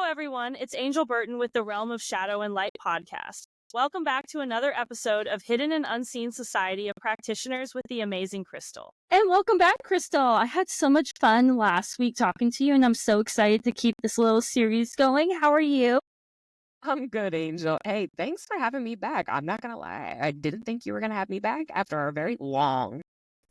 everyone. It's Angel Burton with the Realm of Shadow and Light podcast. Welcome back to another episode of Hidden and Unseen Society of Practitioners with the Amazing Crystal. And welcome back, Crystal. I had so much fun last week talking to you, and I'm so excited to keep this little series going. How are you? I'm good, Angel. Hey, thanks for having me back. I'm not going to lie. I didn't think you were going to have me back after our very long,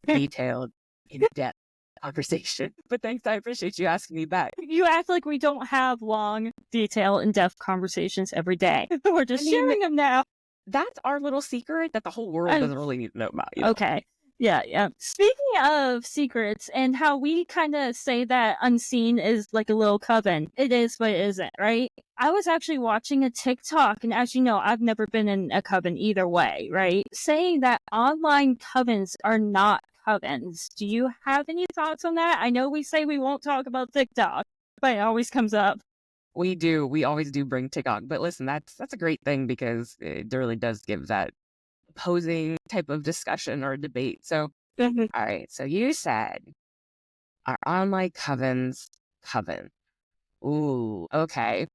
detailed, in-depth conversation. But thanks. I appreciate you asking me back. You act like we don't have long, detailed, in-depth conversations every day. We're just sharing them now. That's our little secret that the whole world doesn't really need to know about. You know? Okay. Yeah. Speaking of secrets and how we kind of say that unseen is like a little coven. It is, but it isn't, right? I was actually watching a TikTok, and as you know, I've never been in a coven either way, right? Saying that online covens are not covens. Do you have any thoughts on that? I know we say we won't talk about TikTok, but it always comes up. We do. We always do bring TikTok. But listen, that's a great thing because it really does give that opposing type of discussion or debate. So, all right. So you said our online covens coven. Ooh, okay.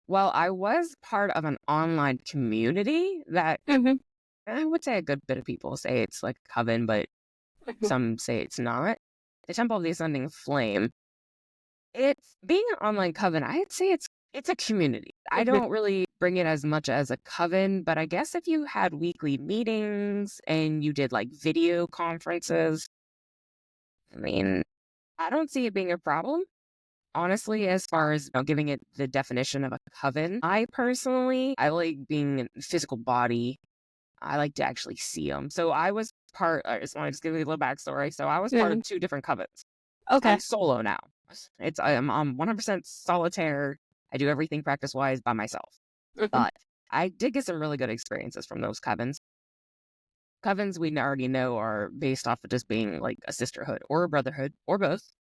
Well, I was part of an online community that I would say a good bit of people say it's like a coven, but some say it's not. The Temple of the Ascending Flame. It's being an online coven. I'd say it's a community. I don't really bring it as much as a coven, but I guess if you had weekly meetings and you did like video conferences, I mean, I don't see it being a problem. Honestly, as far as giving it the definition of a coven, I like being in physical body. I like to actually see them. So I was I just want to give you a little backstory. So I was part of 2 different covens. Okay. I'm solo now. I'm 100% solitaire. I do everything practice-wise by myself. But I did get some really good experiences from those covens. Covens we already know are based off of just being like a sisterhood or a brotherhood or both.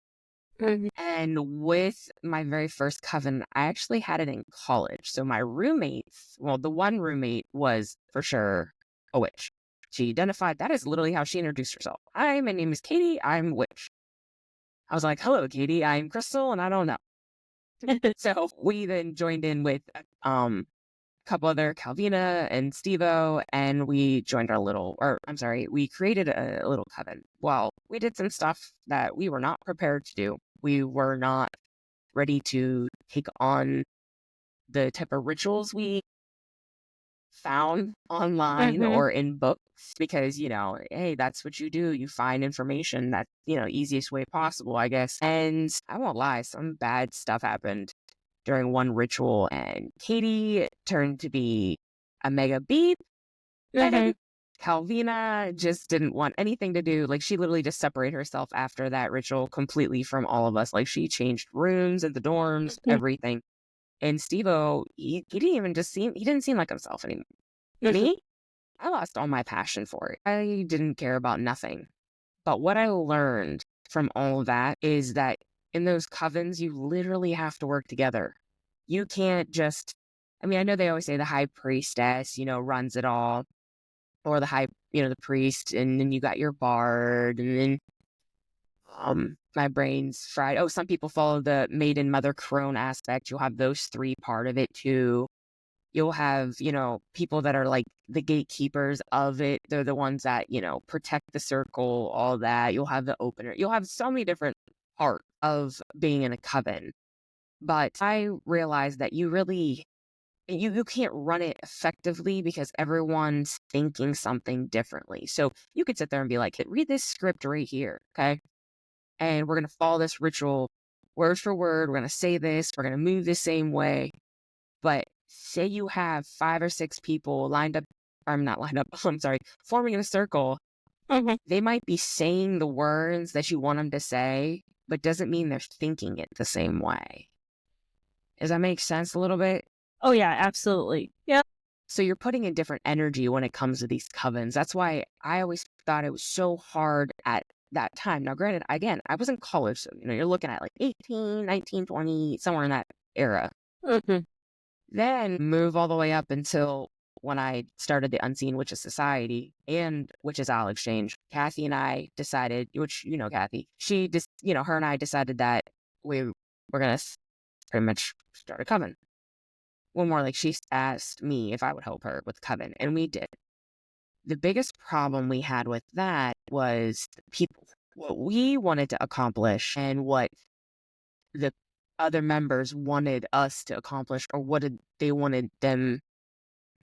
And with my very first coven, I actually had it in college. So my roommates, well, the one roommate was for sure a witch. She identified, that is literally how she introduced herself. Hi, my name is Katie. I'm a witch. I was like, hello, Katie. I'm Crystal, and I don't know. So we then joined in with a couple other, Calvina and Stevo, and we joined we created a little coven. Well, we did some stuff that we were not prepared to do. We were not ready to take on the type of rituals we found online or in books because, hey, that's what you do. You find information that's, easiest way possible, I guess. And I won't lie, some bad stuff happened during one ritual, and Katie turned to be a mega beep. And Calvina just didn't want anything to do. Like, she literally just separated herself after that ritual completely from all of us. Like, she changed rooms at the dorms, everything. And Stevo, he didn't seem like himself anymore. Me, I lost all my passion for it. I didn't care about nothing. But what I learned from all of that is that in those covens, you literally have to work together. You can't just, I know they always say the high priestess, runs it all. Or the priest, and then you got your bard, and then my brain's fried. Oh, some people follow the maiden, mother, crone aspect. You'll have those 3 part of it too. You'll have, people that are like the gatekeepers of it. They're the ones that, protect the circle, all that. You'll have the opener. You'll have so many different parts of being in a coven. But I realized that you can't run it effectively because everyone's thinking something differently. So you could sit there and be like, read this script right here, okay? And we're going to follow this ritual word for word. We're going to say this. We're going to move the same way. But say you have 5 or 6 people forming in a circle. They might be saying the words that you want them to say, but doesn't mean they're thinking it the same way. Does that make sense a little bit? Oh, yeah, absolutely. Yeah. So you're putting in different energy when it comes to these covens. That's why I always thought it was so hard at that time. Now, granted, again, I was in college, so, you're looking at like 18, 19, 20, somewhere in that era. Then move all the way up until when I started the Unseen Witches Society and Witches Owl Exchange. Kathy and I decided, which, Kathy, she just, her and I decided that we were going to pretty much start a coven. Well, more like she asked me if I would help her with the coven, and we did. The biggest problem we had with that was people, what we wanted to accomplish and what the other members wanted us to accomplish, or what they wanted them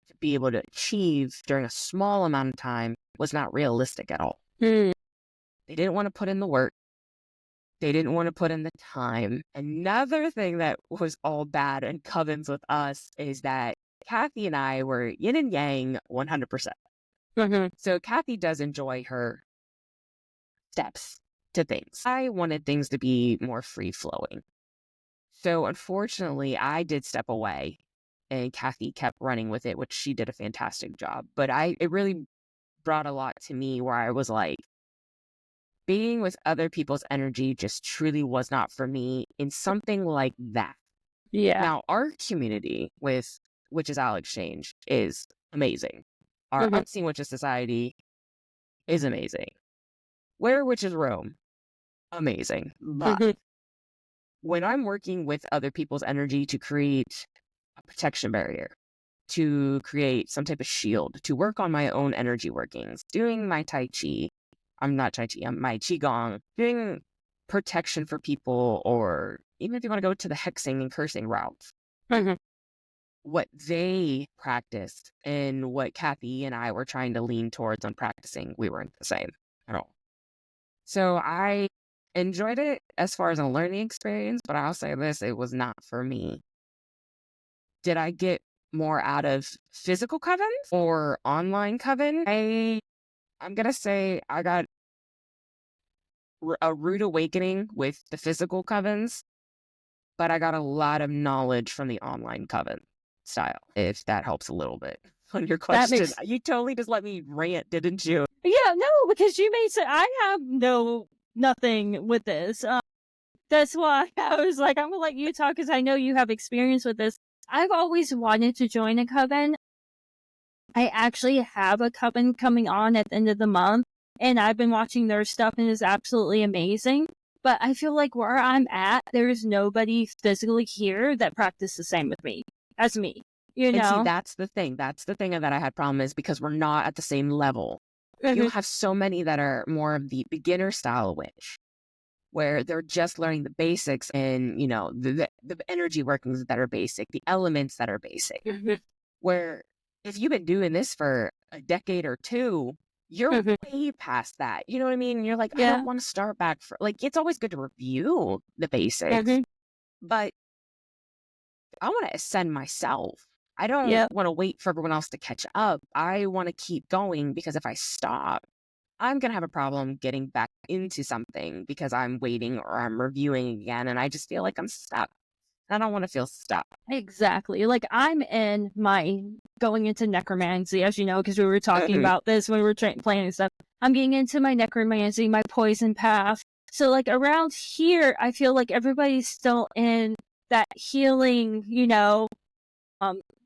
to be able to achieve during a small amount of time, was not realistic at all. They didn't want to put in the work. They didn't want to put in the time. Another thing that was all bad in covens with us is that Kathy and I were yin and yang 100%. So Kathy does enjoy her steps to things. I wanted things to be more free flowing. So unfortunately, I did step away and Kathy kept running with it, which she did a fantastic job. But it really brought a lot to me where I was like, being with other people's energy just truly was not for me in something like that. Yeah. Now, our community with Witches Owl Exchange is amazing. Our Unseen Witches Society is amazing. Where Witches Roam, amazing. But when I'm working with other people's energy to create a protection barrier, to create some type of shield, to work on my own energy workings, doing my Tai Chi, I'm not Tai Chi, I'm my Qigong, doing protection for people, or even if you want to go to the hexing and cursing route, what they practiced and what Kathy and I were trying to lean towards on practicing, we weren't the same at all. So I enjoyed it as far as a learning experience, but I'll say this, it was not for me. Did I get more out of physical covens or online coven? I'm going to say I got a rude awakening with the physical covens, but I got a lot of knowledge from the online coven style, if that helps a little bit on your question. You totally just let me rant, didn't you? Yeah, no, because you made it. I have nothing with this. That's why I was like, I'm going to let you talk because I know you have experience with this. I've always wanted to join a coven. I actually have a coven coming on at the end of the month, and I've been watching their stuff, and it's absolutely amazing. But I feel like where I'm at, there's nobody physically here that practices the same with me as me. You know? And see, that's the thing. That's the thing that I had problem is because we're not at the same level. You have so many that are more of the beginner style witch, where they're just learning the basics and, you know, the energy workings that are basic, the elements that are basic. Where if you've been doing this for a decade or two, you're way past that. You know what I mean? You're like, I don't want to start back like, it's always good to review the basics, but I want to ascend myself. I don't want to wait for everyone else to catch up. I want to keep going because if I stop, I'm going to have a problem getting back into something because I'm waiting or I'm reviewing again. And I just feel like I'm stuck. I don't want to feel stuck. Exactly. Like I'm in my going into necromancy, as you know, because we were talking about this when we were planning stuff. I'm getting into my necromancy, my poison path. So like around here, I feel like everybody's still in that healing, you know,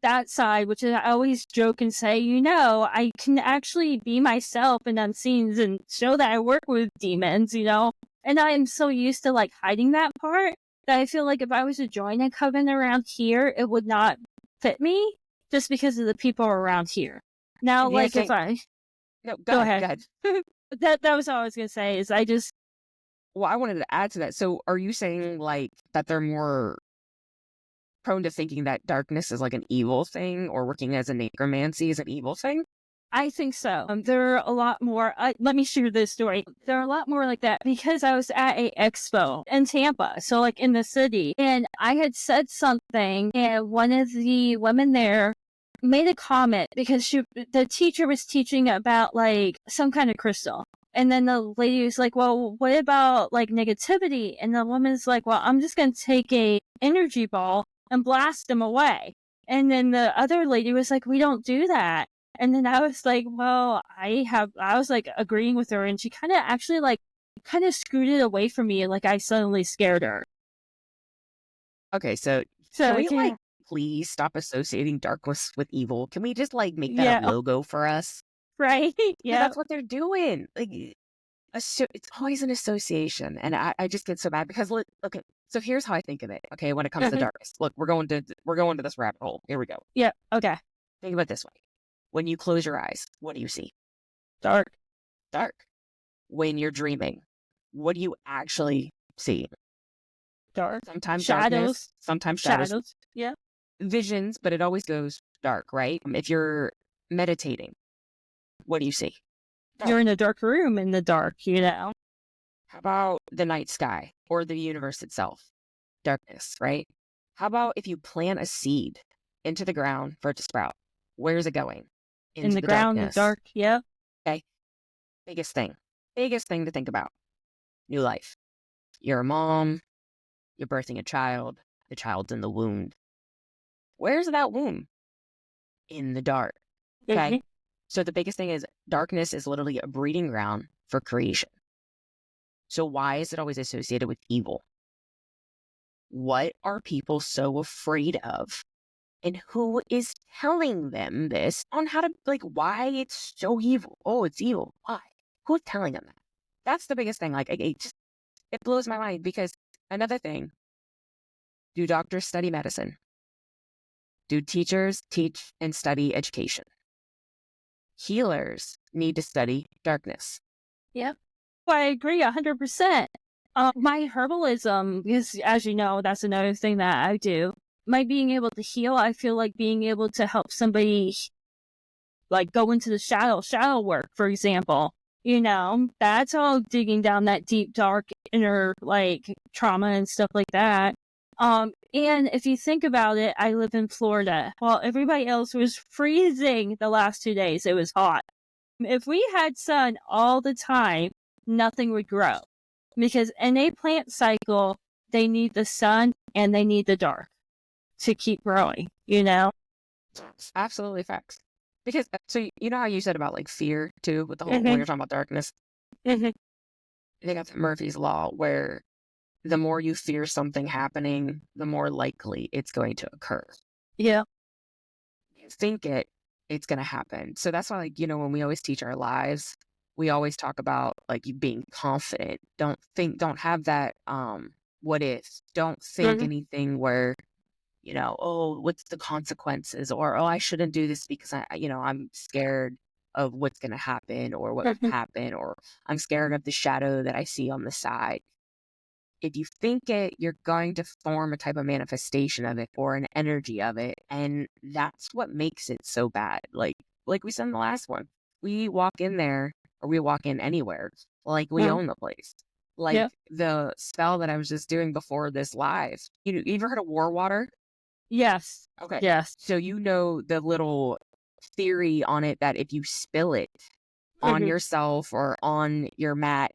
that side, which is, I always joke and say, you know, I can actually be myself in Unseen and show that I work with demons, you know, and I am so used to like hiding that part that I feel like if I was to join a coven around here, it would not fit me just because of the people around here. Now, like if I... No, go ahead. That was all I was going to say is I just... Well, I wanted to add to that. So are you saying like that they're more prone to thinking that darkness is like an evil thing or working as a necromancy is an evil thing? I think so. There are a lot more. Let me share this story. There are a lot more like that because I was at a expo in Tampa, so like in the city, and I had said something, and one of the women there made a comment because the teacher was teaching about like some kind of crystal. And then the lady was like, well, what about like negativity? And the woman's like, well, I'm just going to take a energy ball and blast them away. And then the other lady was like, we don't do that. And then I was like, well, I was like agreeing with her, and she kind of actually like kind of scooted away from me, and like I suddenly scared her. Okay, so can we like please stop associating darkness with evil? Can we just like make that a logo for us? Right? Yeah, that's what they're doing. Like, it's always an association. And I just get so mad because, okay, so here's how I think of it. Okay. When it comes to darkness, look, we're going to this rabbit hole. Here we go. Yeah. Okay. Think about it this way. When you close your eyes, what do you see? Dark. Dark. When you're dreaming, what do you actually see? Dark. Sometimes Shadows. darkness, sometimes shadows. Yeah. Visions, but it always goes dark, right? If you're meditating, what do you see? Dark. You're in a dark room in the dark, you know? How about the night sky or the universe itself? Darkness, right? How about if you plant a seed into the ground for it to sprout? Where's it going? In the ground, darkness. the dark, yeah. Okay. Biggest thing to think about. New life. You're a mom, you're birthing a child, the child's in the womb. Where's that womb? In the dark. Okay. Mm-hmm. So the biggest thing is darkness is literally a breeding ground for creation. So why is it always associated with evil? What are people so afraid of? And who is telling them this on how to, why it's so evil? Oh, it's evil. Why? Who's telling them that? That's the biggest thing. It blows my mind because another thing, do doctors study medicine? Do teachers teach and study education? Healers need to study darkness. Yep. I agree 100%. My herbalism, because as you know, that's another thing that I do. My being able to heal, I feel like being able to help somebody go into the shadow work, for example. You know, that's all digging down that deep, dark inner trauma and stuff like that. And if you think about it, I live in Florida. While everybody else was freezing the last 2 days, it was hot. If we had sun all the time, nothing would grow. Because in a plant cycle, they need the sun and they need the dark to keep growing, you know? Absolutely facts. Because, so you know how you said about fear too, with the whole, Mm-hmm. when you're talking about darkness? Mm-hmm. I think that's Murphy's Law, where the more you fear something happening, the more likely it's going to occur. Yeah. You think it's going to happen. So that's why, when we always teach our lives, we always talk about you being confident. Don't have that, what if, don't think anything where, oh, what's the consequences? Or, oh, I shouldn't do this because I'm scared of what's going to happen or what could happen, or I'm scared of the shadow that I see on the side. If you think it, you're going to form a type of manifestation of it or an energy of it. And that's what makes it so bad. Like we said in the last one, we walk in there or we walk in anywhere, we own the place. The spell that I was just doing before this live. You ever heard of war water? Yes. Okay. Yes. So the little theory on it that if you spill it on yourself or on your mat,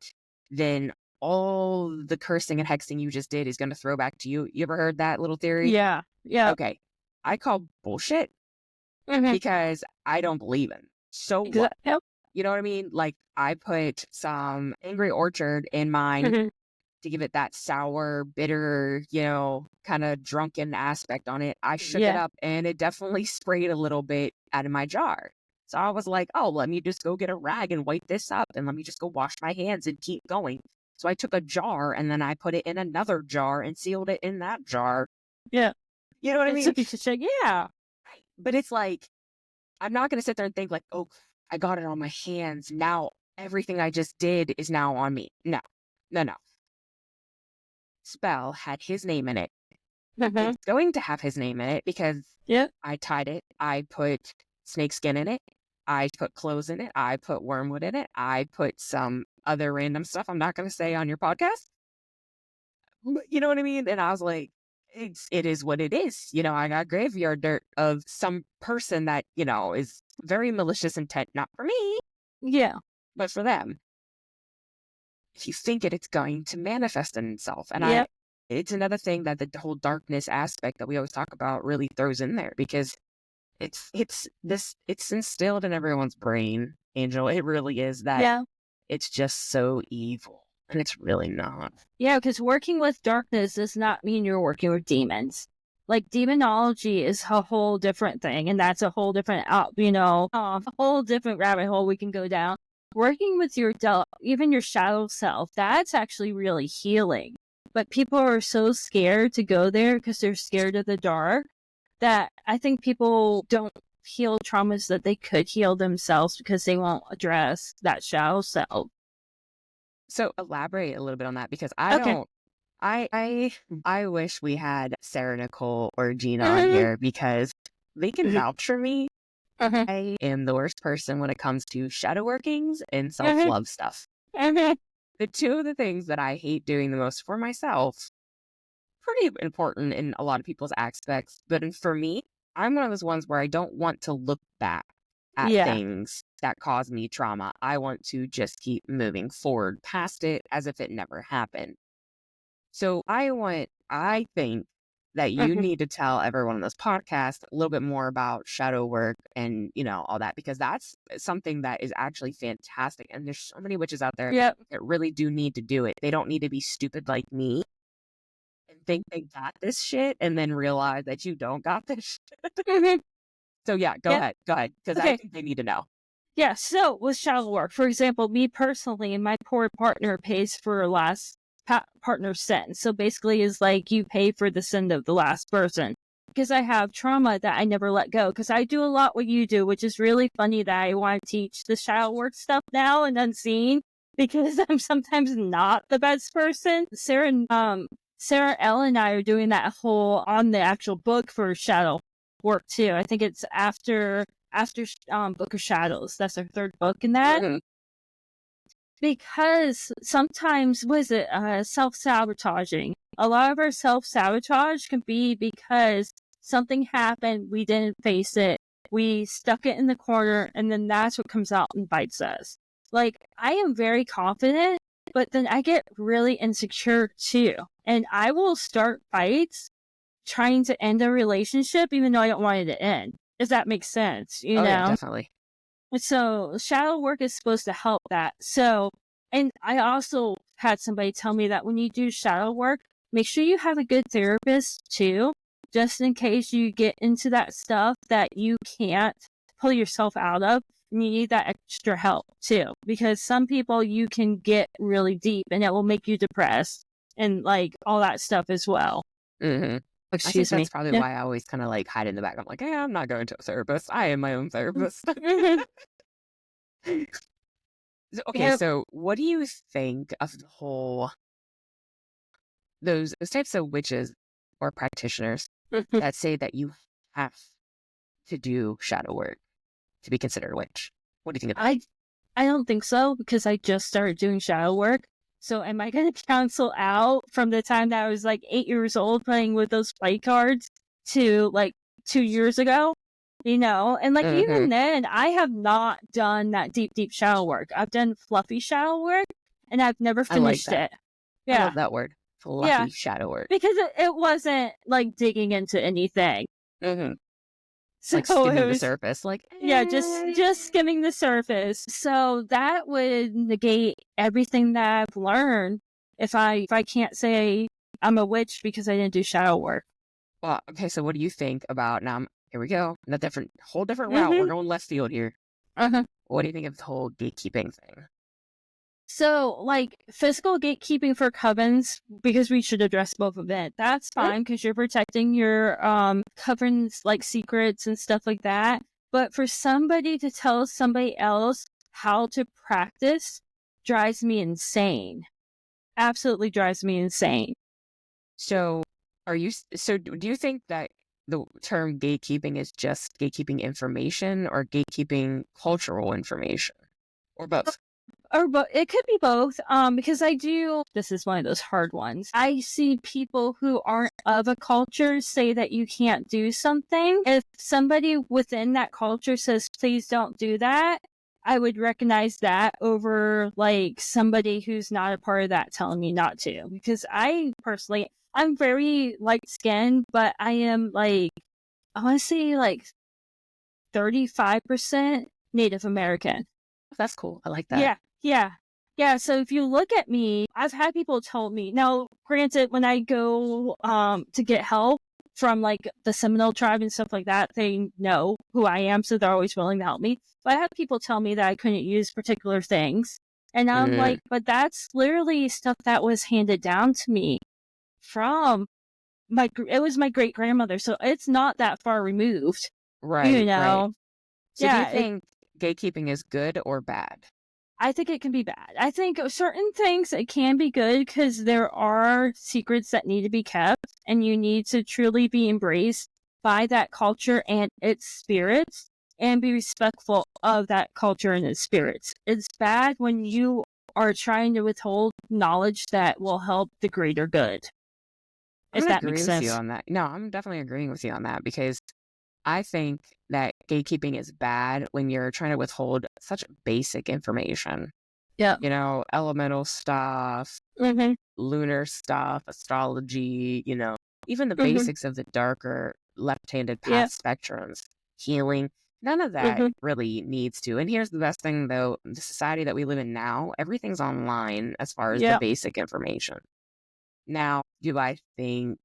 then all the cursing and hexing you just did is going to throw back to you. You ever heard that little theory? Yeah. Yeah. Okay. I call bullshit because I don't believe in. So what? Yep. You know what I mean? I put some Angry Orchard in mine to give it that sour, bitter, kind of drunken aspect on it. I shook it up and it definitely sprayed a little bit out of my jar. So I was like, oh, let me just go get a rag and wipe this up and let me just go wash my hands and keep going. So I took a jar and then I put it in another jar and sealed it in that jar. Yeah. You know what I mean? Yeah. But it's I'm not going to sit there and think oh, I got it on my hands. Now everything I just did is now on me. No. Spell had his name in it. It's going to have his name in it because I tied it. I put snakeskin in it. I put clothes in it. I put wormwood in it. I put some other random stuff I'm not going to say on your podcast. You know what I mean? And I was like, it is what it is. I got graveyard dirt of some person that, is very malicious intent, not for me. Yeah. But for them. If you think it's going to manifest in itself. And it's another thing that the whole darkness aspect that we always talk about really throws in there because it's instilled in everyone's brain, Angel. It really is that it's just so evil. And it's really not. Yeah, because working with darkness does not mean you're working with demons. Demonology is a whole different thing. And that's a whole different, a whole different rabbit hole we can go down. working with your even your shadow self, that's actually really healing. But people are so scared to go there because they're scared of the dark that I think people don't heal traumas that they could heal themselves because they won't address that shadow self. So elaborate a little bit on that, because I wish we had Sarah, Nicole, or Gina on here, because they can vouch for me. I am the worst person when it comes to shadow workings and self-love stuff. The two of the things that I hate doing the most for myself, pretty important in a lot of people's aspects, but for me, I'm one of those ones where I don't want to look back at things that cause me trauma. I want to just keep moving forward past it as if it never happened. So I think that you need to tell everyone on this podcast a little bit more about shadow work and, all that, because that's something that is actually fantastic. And there's so many witches out there that really do need to do it. They don't need to be stupid like me and think they got this shit and then realize that you don't got this shit. So yeah, go ahead. Because I think they need to know. Yeah, so with shadow work, for example, me personally, my poor partner pays for last partner's sin. So basically is like you pay for the sin of the last person. Because I have trauma that I never let go. Because I do a lot what you do, which is really funny that I want to teach the shadow work stuff now and unseen, because I'm sometimes not the best person. Sarah L and I are doing that whole on the actual book for shadow work too. I think it's after Book of Shadows. That's our third book in that. Because sometimes, self-sabotaging? A lot of our self-sabotage can be because something happened, we didn't face it, we stuck it in the corner, and then that's what comes out and bites us. Like, I am very confident, but then I get really insecure too. And I will start fights trying to end a relationship even though I don't want it to end. If that makes sense, you know? Yeah, definitely. So shadow work is supposed to help that. So, and I also had somebody tell me that when you do shadow work, make sure you have a good therapist too, just in case you get into that stuff that you can't pull yourself out of. And you need that extra help too, because some people you can get really deep and it will make you depressed and like all that stuff as well. Excuse me. That's probably why I always kind of like hide in the back. I'm like, hey, I'm not going to a therapist. I am my own therapist. Okay, so what do you think of the whole those types of witches or practitioners that say that you have to do shadow work to be considered a witch? What do you think of that? I don't think so, because I just started doing shadow work. So am I going to cancel out from the time that I was like 8 years old playing with those play cards to like 2 years ago? And like even then, I have not done that deep shadow work. I've done fluffy shadow work and I've never finished it. Yeah. I love that word. Fluffy shadow work. Because it wasn't like digging into anything. So like skimming the surface, like just skimming the surface. So that would negate everything that I've learned if I can't say I'm a witch because I didn't do shadow work. Well, okay. So what do you think about now? Here we go. Whole different route. We're going left field here. What do you think of the whole gatekeeping thing? So, like, physical gatekeeping for covens, because we should address both of it. That's fine, because you're protecting your covens, like, secrets and stuff like that. But for somebody to tell somebody else how to practice drives me insane. Absolutely drives me insane. So, do you think that the term gatekeeping is just gatekeeping information or gatekeeping cultural information? Or both? But it could be both, because this is one of those hard ones. I see people who aren't of a culture say that you can't do something. If somebody within that culture says, please don't do that, I would recognize that over like somebody who's not a part of that telling me not to. Because I'm very light skinned, but I am like, I want to say like 35% Native American. That's cool. I like that. Yeah. So if you look at me, I've had people tell me, now granted, when I go to get help from like the Seminole tribe and stuff like that, they know who I am, so they're always willing to help me. But I had people tell me that I couldn't use particular things. And I'm like, but that's literally stuff that was handed down to me from it was my great grandmother, so it's not that far removed. Right. You know? Right. So do you think gatekeeping is good or bad? I think it can be bad. I think certain things it can be good because there are secrets that need to be kept, and you need to truly be embraced by that culture and its spirits and be respectful of that culture and its spirits. It's bad when you are trying to withhold knowledge that will help the greater good. I'm If gonna that agree makes with sense. you on that. No, I'm definitely agreeing with you on that because I think that gatekeeping is bad when you're trying to withhold such basic information. Yeah. You know, elemental stuff, lunar stuff, astrology, you know, even the basics of the darker left-handed path spectrums, healing. None of that really needs to. And here's the best thing, though. The society that we live in now, everything's online as far as the basic information. Now, do I think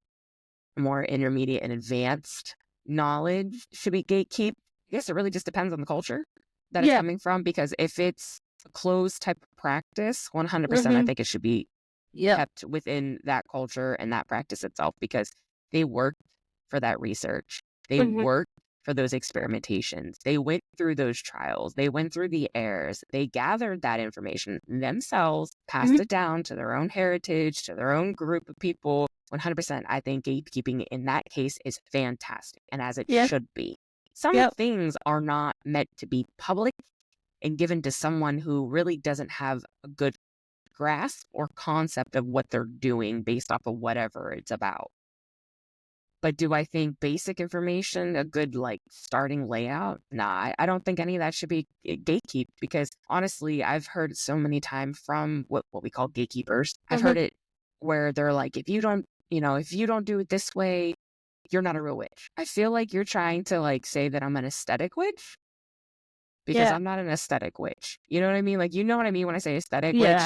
more intermediate and advanced knowledge should be gatekept? I guess it really just depends on the culture that it's coming from, because if it's a closed type of practice, 100% I think it should be kept within that culture and that practice itself, because they worked for that research. They worked for those experimentations. They went through those trials. They went through the errors. They gathered that information themselves, passed it down to their own heritage, to their own group of people. 100%, I think gatekeeping in that case is fantastic, and as it should be. Some things are not meant to be public and given to someone who really doesn't have a good grasp or concept of what they're doing based off of whatever it's about. But do I think basic information, a good like starting layout? Nah, I don't think any of that should be gatekeeped, because honestly, I've heard it so many times from what we call gatekeepers. I've heard it where they're like, if you don't do it this way, you're not a real witch. I feel like you're trying to like say that I'm an aesthetic witch, because I'm not an aesthetic witch. You know what I mean? Like, you know what I mean when I say aesthetic witch?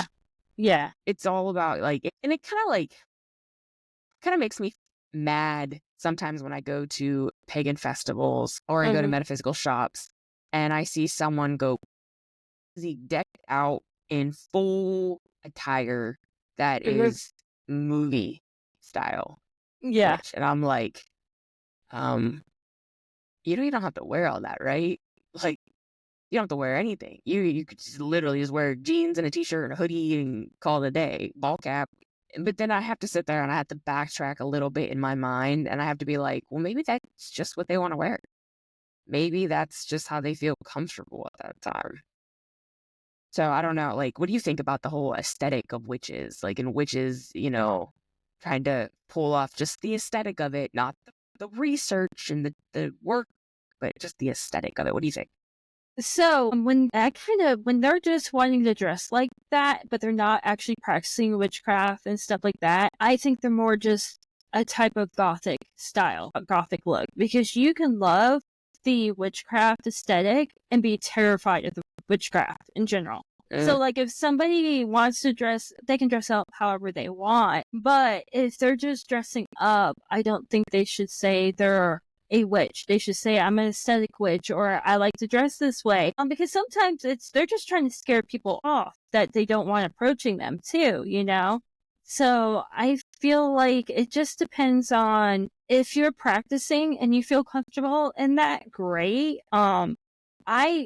Yeah. It's all about like, and it kind of makes me mad sometimes when I go to pagan festivals or I go to metaphysical shops and I see someone go decked out in full attire that is movie style. Yeah. Witch. And I'm like, you don't have to wear all that, right? Like, you don't have to wear anything. You could just literally just wear jeans and a t-shirt and a hoodie and call it a day, ball cap. But then I have to sit there and I have to backtrack a little bit in my mind, and I have to be like, well, maybe that's just what they want to wear. Maybe that's just how they feel comfortable at that time. So I don't know. Like, what do you think about the whole aesthetic of witches? Like, in witches, you know, trying to pull off just the aesthetic of it, not the research and the work, but just the aesthetic of it. What do you think? So when they're just wanting to dress like that, but they're not actually practicing witchcraft and stuff like that, I think they're more just a type of gothic style, a gothic look, because you can love the witchcraft aesthetic and be terrified of the witchcraft in general. So like if somebody wants to dress, they can dress up however they want, but if they're just dressing up, I don't think they should say they're a witch. They should say I'm an aesthetic witch, or I like to dress this way. Because sometimes they're just trying to scare people off that they don't want approaching them too, you know? So I feel like it just depends on if you're practicing and you feel comfortable in that, great. I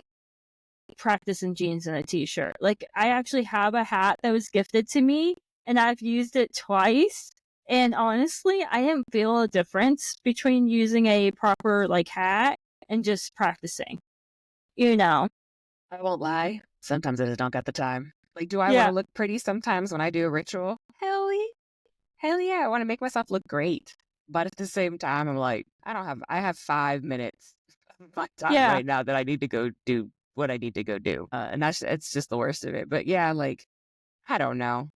practice in jeans and a t-shirt. Like, I actually have a hat that was gifted to me and I've used it twice. And honestly, I didn't feel a difference between using a proper like hat and just practicing. You know? I won't lie. Sometimes I just don't got the time. Like, do I want to look pretty sometimes when I do a ritual? Hell yeah. I want to make myself look great. But at the same time, I'm like, I have 5 minutes of my time right now that I need to go do what I need to go do. And it's just the worst of it. But yeah, like, I don't know.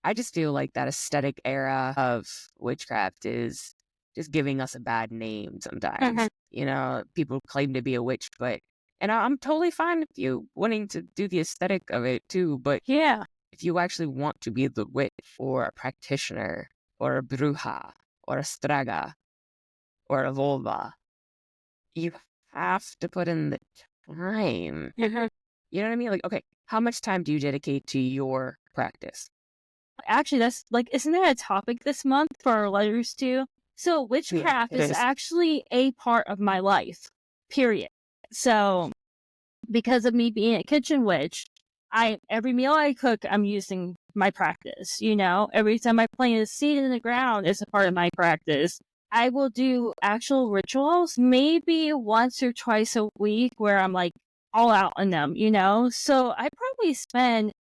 I just feel like that aesthetic era of witchcraft is just giving us a bad name sometimes. You know, people claim to be a witch, and I'm totally fine with you wanting to do the aesthetic of it too. But if you actually want to be the witch or a practitioner or a bruja or a straga, or a vulva, you have to put in the time. You know what I mean? Like, okay, how much time do you dedicate to your practice? Actually, that's like, isn't that a topic this month for our letters too? So witchcraft is actually a part of my life, period. So because of me being a kitchen witch, every meal I cook, I'm using my practice, every time I plant a seed in the ground is a part of my practice. I will do actual rituals maybe once or twice a week where I'm like all out on them, so I probably spend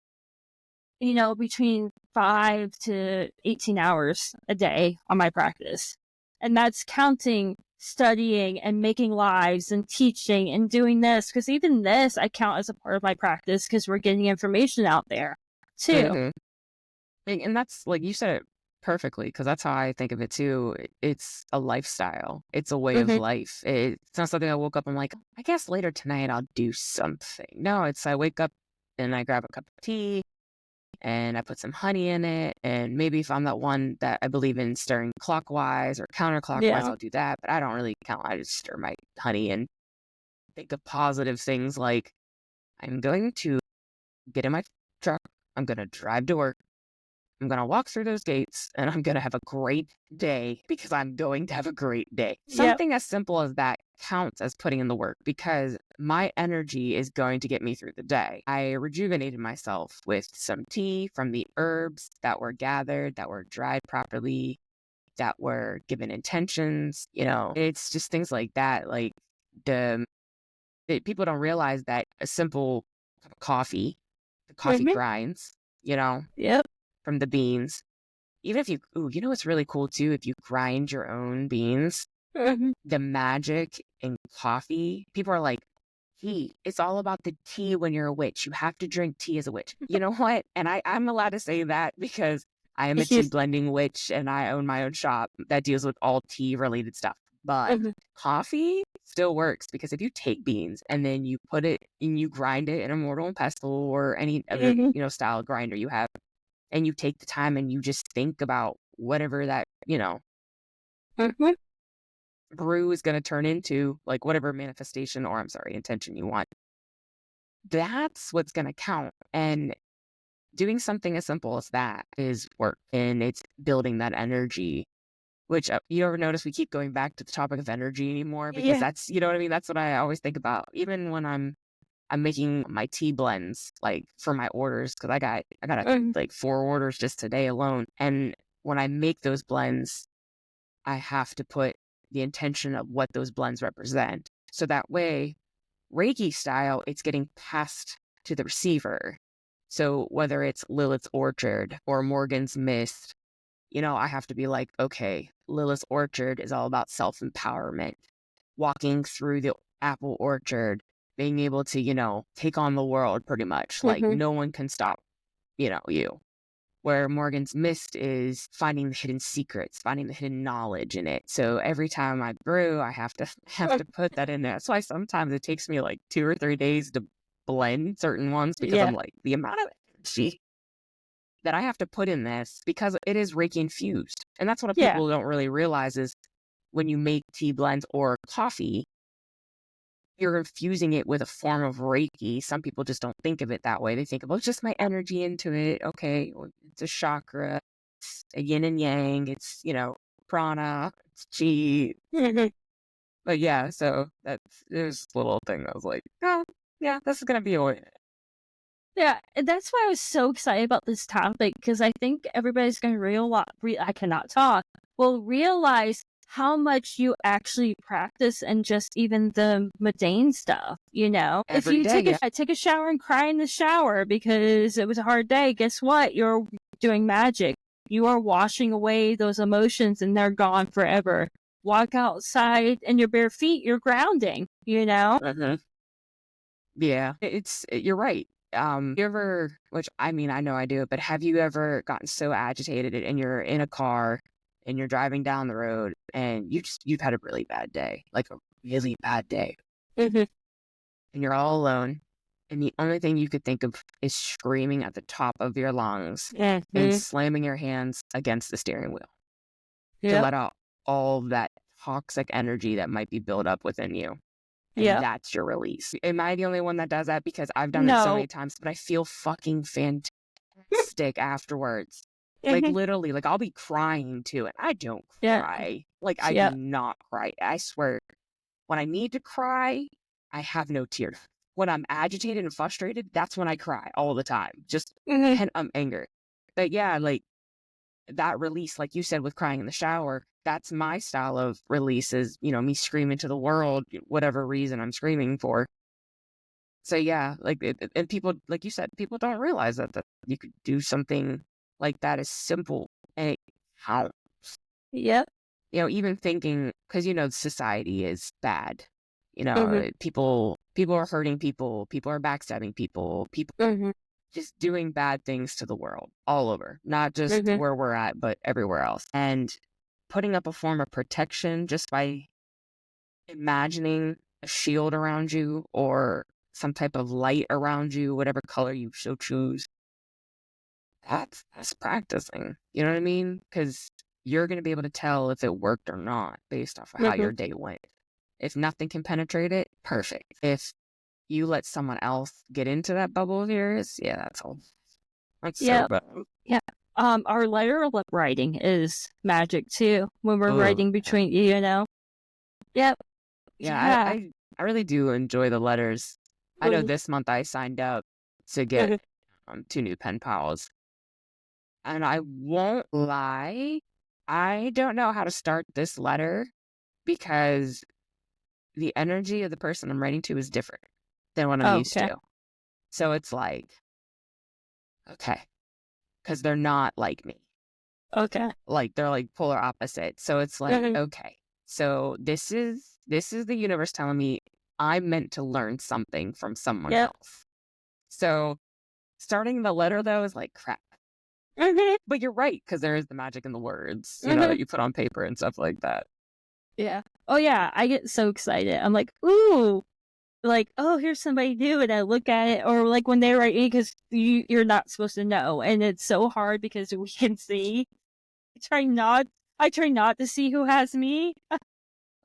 between 5 to 18 hours a day on my practice. And that's counting studying and making lives and teaching and doing this. Because even this, I count as a part of my practice because we're getting information out there too. And that's, like you said it perfectly, because that's how I think of it too. It's a lifestyle. It's a way of life. It's not something I woke up, I'm like, I guess later tonight I'll do something. No, it's I wake up and I grab a cup of tea, and I put some honey in it. And maybe if I'm that one that I believe in stirring clockwise or counterclockwise, I'll do that. But I don't really count. I just stir my honey and think of positive things like, I'm going to get in my truck. I'm going to drive to work. I'm going to walk through those gates and I'm going to have a great day because I'm going to have a great day. Something as simple as that counts as putting in the work because my energy is going to get me through the day. I rejuvenated myself with some tea from the herbs that were gathered, that were dried properly, that were given intentions. It's just things like that. Like people don't realize that a simple cup of coffee, the coffee grinds, from the beans. Even if what's really cool too? If you grind your own beans, the magic in coffee, people are like, tea. It's all about the tea when you're a witch. You have to drink tea as a witch. You know what? And I'm allowed to say that because I am a tea blending witch and I own my own shop that deals with all tea related stuff. But coffee still works because if you take beans and then you put it and you grind it in a mortar and pestle or any other, style grinder you have, and you take the time and you just think about whatever that, brew is going to turn into, like whatever manifestation or intention you want. That's what's going to count. And doing something as simple as that is work, and it's building that energy, which you ever notice we keep going back to the topic of energy anymore because that's, you know what I mean? That's what I always think about. Even when I'm making my tea blends, like for my orders, because I got like 4 orders just today alone. And when I make those blends, I have to put the intention of what those blends represent. So that way, Reiki style, it's getting passed to the receiver. So whether it's Lilith's Orchard or Morrigan's Mist, I have to be like, okay, Lilith's Orchard is all about self-empowerment. Walking through the apple orchard, being able to, take on the world pretty much. Like no one can stop, you. Where Morrigan's Mist is finding the hidden secrets, finding the hidden knowledge in it. So every time I brew, I have to put that in there. That's why sometimes it takes me like 2 or 3 days to blend certain ones because I'm like, the amount of energy that I have to put in this because it is Reiki infused. And that's what people don't really realize is when you make tea blends or coffee, you're infusing it with a form of Reiki. Some people just don't think of it that way. They think of, it's just my energy into it. Okay, well, it's a chakra, it's a yin and yang, it's, prana, it's chi. But yeah, so there's a little thing that was like, oh, yeah, this is going to be a way. Yeah, and that's why I was so excited about this topic, because I think everybody's going to realize, I cannot talk, will realize how much you actually practice and just even the mundane stuff, Every if you day, take a shower and cry in the shower because it was a hard day, guess what? You're doing magic. You are washing away those emotions and they're gone forever. Walk outside in your bare feet, you're grounding, Yeah, you're right. You ever, which I mean, I know I do, but have you ever gotten so agitated and you're in a car and you're driving down the road and you've had a really bad day, like a really bad day, and you're all alone and the only thing you could think of is screaming at the top of your lungs and slamming your hands against the steering wheel to let out all that toxic energy that might be built up within you. And Yeah. that's your release. Am I the only one that does that? Because I've done it so No. many times, but I feel fucking fantastic afterwards. Like literally, like I'll be crying too, and I don't Yeah. cry. Like I Yeah. do not cry. I swear, when I need to cry, I have no tears. When I'm agitated and frustrated, that's when I cry all the time. Just pent up anger. But yeah, like that release, like you said, with crying in the shower, that's my style of release is, you know, me screaming to the world, whatever reason I'm screaming for. So yeah, like, and people, like you said, people don't realize that you could do something like that is simple and it counts. Yep. You know, even thinking, because, you know, society is bad. You know, people are hurting people are backstabbing people just doing bad things to the world all over, not just where we're at, but everywhere else. And putting up a form of protection just by imagining a shield around you or some type of light around you, whatever color you so choose, that's practicing. You know what I mean? Because you're going to be able to tell if it worked or not based off of how your day went. If nothing can penetrate it, perfect. If you let someone else get into that bubble of yours, yeah, that's all. That's so bad. Yeah. Our letter writing is magic too. When we're writing between, you know. Yep. Yeah. I really do enjoy the letters. I know this month I signed up to get 2 new pen pals. And I won't lie, I don't know how to start this letter because the energy of the person I'm writing to is different than what I'm used to. So it's like, okay, because they're not like me. Okay. Like they're like polar opposites. So it's like, okay, so this is the universe telling me I'm meant to learn something from someone else. So starting the letter though is like crap. But you're right, because there is the magic in the words, you know, that you put on paper and stuff like that. Yeah. Oh yeah, I get so excited. I'm like, ooh, like, oh, here's somebody new, and I look at it, or like when they write me, because you're not supposed to know, and it's so hard because we can see. I try not to see who has me.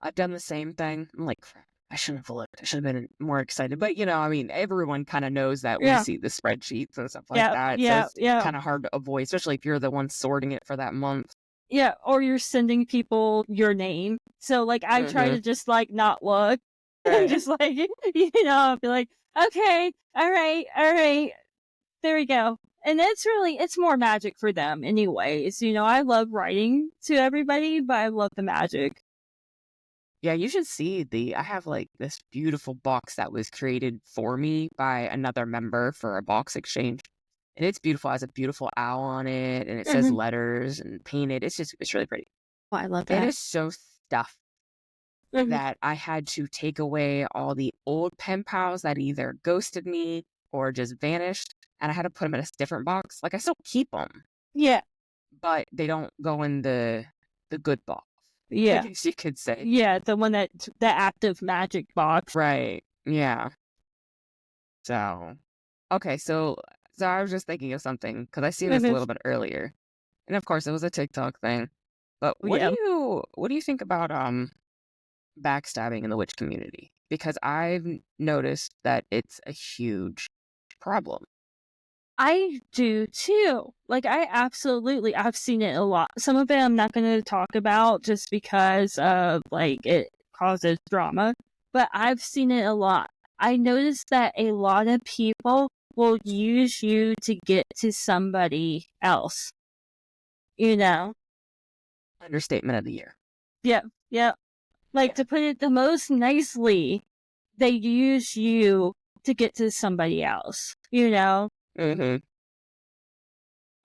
I've done the same thing. I'm like, crap, I shouldn't have looked. I should have been more excited. But, you know, I mean, everyone kind of knows that we see the spreadsheets and stuff like that. So it's kind of hard to avoid, especially if you're the one sorting it for that month. Yeah, or you're sending people your name. So, like, I try to just, like, not look. And just, like, you know, I'll be like, okay, all right, there we go. And it's more magic for them anyways. You know, I love writing to everybody, but I love the magic. Yeah, you should see I have like this beautiful box that was created for me by another member for a box exchange. And it's beautiful. It has a beautiful owl on it and it says letters and painted. It's really pretty. Oh, I love that. It is so stuffed that I had to take away all the old pen pals that either ghosted me or just vanished. And I had to put them in a different box. Like I still keep them. Yeah. But they don't go in the good box. Yeah. I guess you could say. Yeah, the one the active magic box. Right. Yeah. So, okay. So I was just thinking of something because I seen this a little bit earlier, and of course it was a TikTok thing. But what do you think about backstabbing in the witch community? Because I've noticed that it's a huge problem. I do too. Like, I've seen it a lot. Some of it I'm not going to talk about just because of, like, it causes drama, but I've seen it a lot. I noticed that a lot of people will use you to get to somebody else. You know? Understatement of the year. Yeah. Like, to put it the most nicely, they use you to get to somebody else. You know?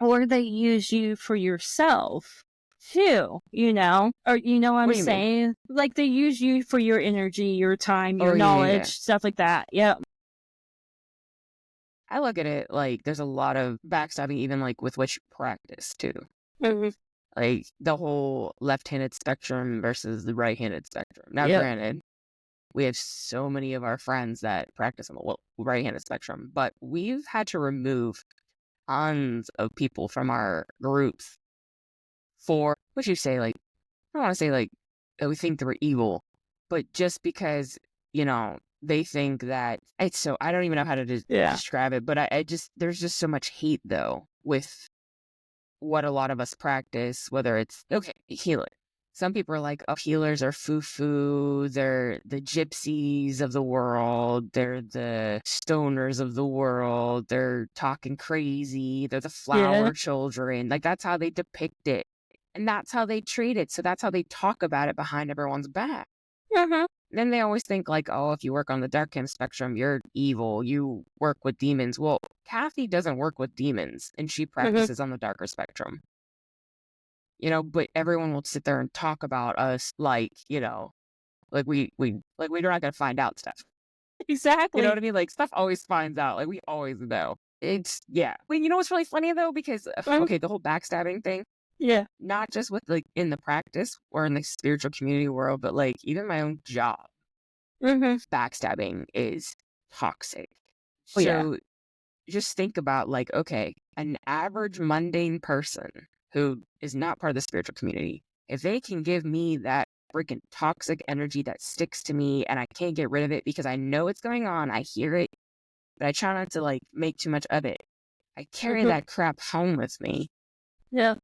Or they use you for yourself too, you know? Or you know what I'm saying? Like they use you for your energy, your time, your knowledge, stuff like that. Yep. I look at it like there's a lot of backstabbing even like with witch practice too. Like the whole left-handed spectrum versus the right-handed spectrum. Now granted, we have so many of our friends that practice on the right-handed spectrum, but we've had to remove tons of people from our groups for, what you say, like, I don't want to say like we think they're evil, but just because, they think that it's so, I don't even know how to describe it, but I just, there's just so much hate though with what a lot of us practice, whether it's, okay, healing. Some people are like, oh, healers are foo-foo, they're the gypsies of the world, they're the stoners of the world, they're talking crazy, they're the flower children. Like, that's how they depict it. And that's how they treat it. So that's how they talk about it behind everyone's back. Then they always think like, oh, if you work on the Darkkim spectrum, you're evil, you work with demons. Well, Kathy doesn't work with demons, and she practices on the darker spectrum. But everyone will sit there and talk about us like, like we're not gonna find out stuff. Exactly. You know what I mean? Like, stuff always finds out. Like, we always know. It's, yeah. Well, you know what's really funny though? Because, okay, the whole backstabbing thing. Yeah. Not just with like in the practice or in the spiritual community world, but like even my own job. Backstabbing is toxic. So just think about like, okay, an average mundane person who is not part of the spiritual community, if they can give me that freaking toxic energy that sticks to me and I can't get rid of it because I know it's going on, I hear it, but I try not to like make too much of it. I carry that crap home with me. Yeah.